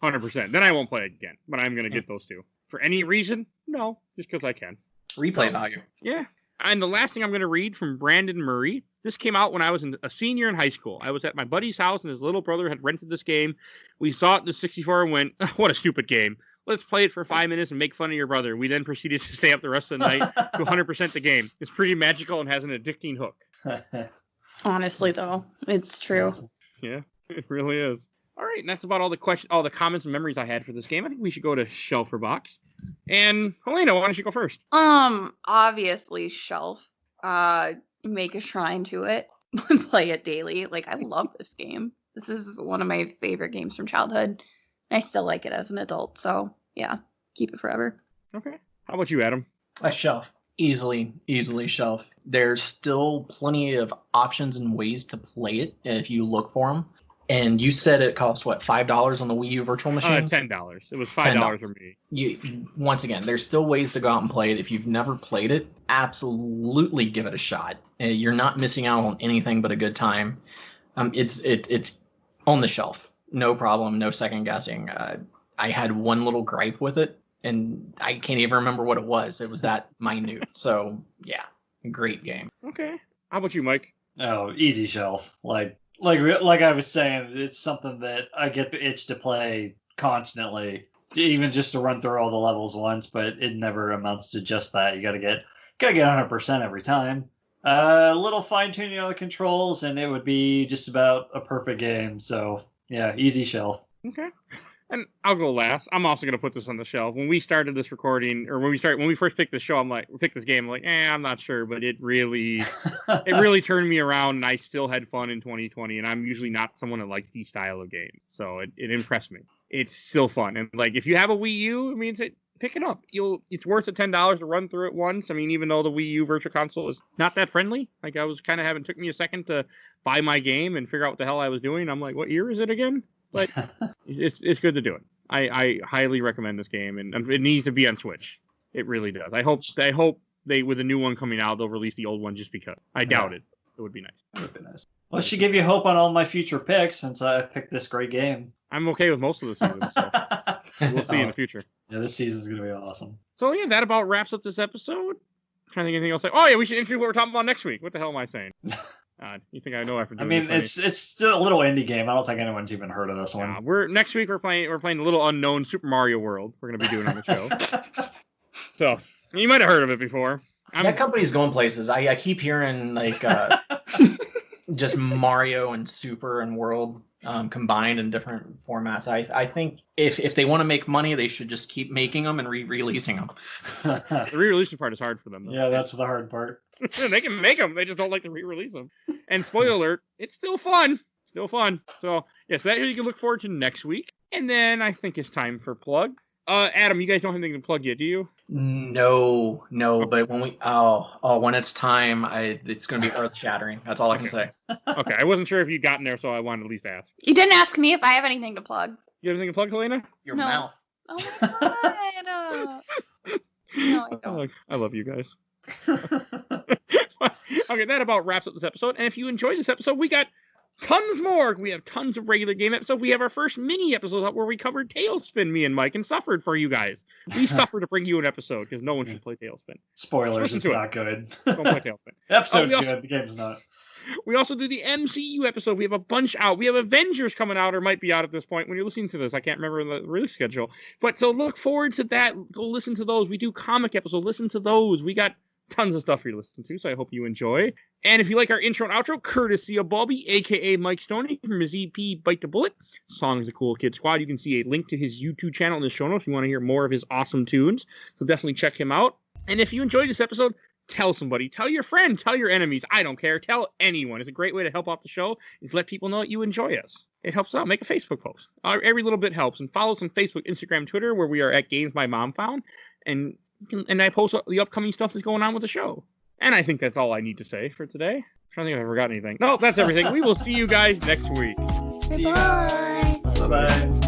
100%. Then I won't play it again, but I'm going to get those two. For any reason? No, just because I can. Replay value. Yeah. And the last thing I'm going to read from Brandon Murray. This came out when I was a senior in high school. I was at my buddy's house, and his little brother had rented this game. We saw it in the 64 and went, what a stupid game. Let's play it for 5 minutes and make fun of your brother. We then proceeded to stay up the rest of the night to 100% the game. It's pretty magical and has an addicting hook. Honestly, though, it's true. Yeah, it really is. All right, and that's about all the comments and memories I had for this game. I think we should go to Shelf or Box. And Helena, why don't you go first? Obviously, Shelf. Make a shrine to it. Play it daily. Like, I love this game. This is one of my favorite games from childhood. I still like it as an adult, so yeah, keep it forever. Okay. How about you, Adam? A Shelf. Easily Shelf. There's still plenty of options and ways to play it if you look for them. And you said it cost, what, $5 on the Wii U Virtual Machine? $10. It was $5 for me. Once again, there's still ways to go out and play it. If you've never played it, absolutely give it a shot. You're not missing out on anything but a good time. It's on the shelf. No problem, no second guessing. I had one little gripe with it, and I can't even remember what it was. It was that minute. So, yeah, great game. Okay. How about you, Mike? Oh, easy Shelf. Like I was saying, it's something that I get the itch to play constantly. even just to run through all the levels once, but it never amounts to just that. You gotta get 100% every time. A little fine tuning on the controls, and it would be just about a perfect game. So yeah, easy shelf. Okay. And I'll go last. I'm also going to put this on the shelf. When we started this recording, or when we first picked this show, picked this game, I'm like, I'm not sure, but it really turned me around, and I still had fun in 2020. And I'm usually not someone that likes these style of games, so it impressed me. It's still fun, and like if you have a Wii U, it means pick it up. It's worth the $10 to run through it once. I mean, even though the Wii U Virtual Console is not that friendly, like I was kind of took me a second to buy my game and figure out what the hell I was doing. I'm like, what year is it again? But it's good to do it. I highly recommend this game, and it needs to be on Switch. It really does. I hope they with a new one coming out, they'll release the old one just because. I doubt it. It would be nice. It would be nice. Well, it should give you hope on all my future picks since I picked this great game. I'm okay with most of the season, so we'll see in the future. Yeah, this season's going to be awesome. So yeah, that about wraps up this episode. I'm trying to think of anything else. Oh yeah, we should introduce what we're talking about next week. What the hell am I saying? You think I know after doing it's still a little indie game. I don't think anyone's even heard of this one. Next week we're playing the little unknown Super Mario World. We're gonna be doing on the show. So you might have heard of it before. That company's going places. I keep hearing like just Mario and Super and World combined in different formats. I think if they want to make money, they should just keep making them and re-releasing them. The re-releasing part is hard for them, though. Yeah, that's the hard part. They can make them. They just don't like to re-release them. And spoiler alert, it's still fun. Still fun. So, yes, that you can look forward to next week. And then I think it's time for plug. Adam, you guys don't have anything to plug yet, do you? No. But when when it's time, it's going to be earth-shattering. That's all I can say. Okay, I wasn't sure if you'd gotten there, so I wanted to at least ask. You didn't ask me if I have anything to plug. You have anything to plug, Helena? Your mouth. Oh my god. No, I don't. I love you guys. Okay, that about wraps up this episode. And if you enjoyed this episode, we got tons more. We have tons of regular game episodes. We have our first mini episode up where we covered Tailspin, me and Mike, and suffered for you guys. We suffered to bring you an episode because no one should play Tailspin. Spoilers, it's not good. Don't play Tailspin. Episode's good, the game's not. We also do the MCU episode. We have a bunch out. We have Avengers coming out, or might be out at this point when you're listening to this. I can't remember the release schedule. But so look forward to that. Go listen to those. We do comic episodes. Listen to those. We got tons of stuff for you to listen to, so I hope you enjoy. And if you like our intro and outro, courtesy of Balby, a.k.a. Mike Stoney, from his EP, Bite the Bullet, Songs the Cool Kid Squad. You can see a link to his YouTube channel in the show notes if you want to hear more of his awesome tunes. So definitely check him out. And if you enjoyed this episode, tell somebody. Tell your friend. Tell your enemies. I don't care. Tell anyone. It's a great way to help out the show, is let people know that you enjoy us. It helps out. Make a Facebook post. Every little bit helps. And follow us on Facebook, Instagram, Twitter, where we are at Games My Mom Found. And I post the upcoming stuff that's going on with the show. And I think that's all I need to say for today. I'm trying to think if I forgot anything. No, that's everything. We will see you guys next week. Bye. Bye-bye.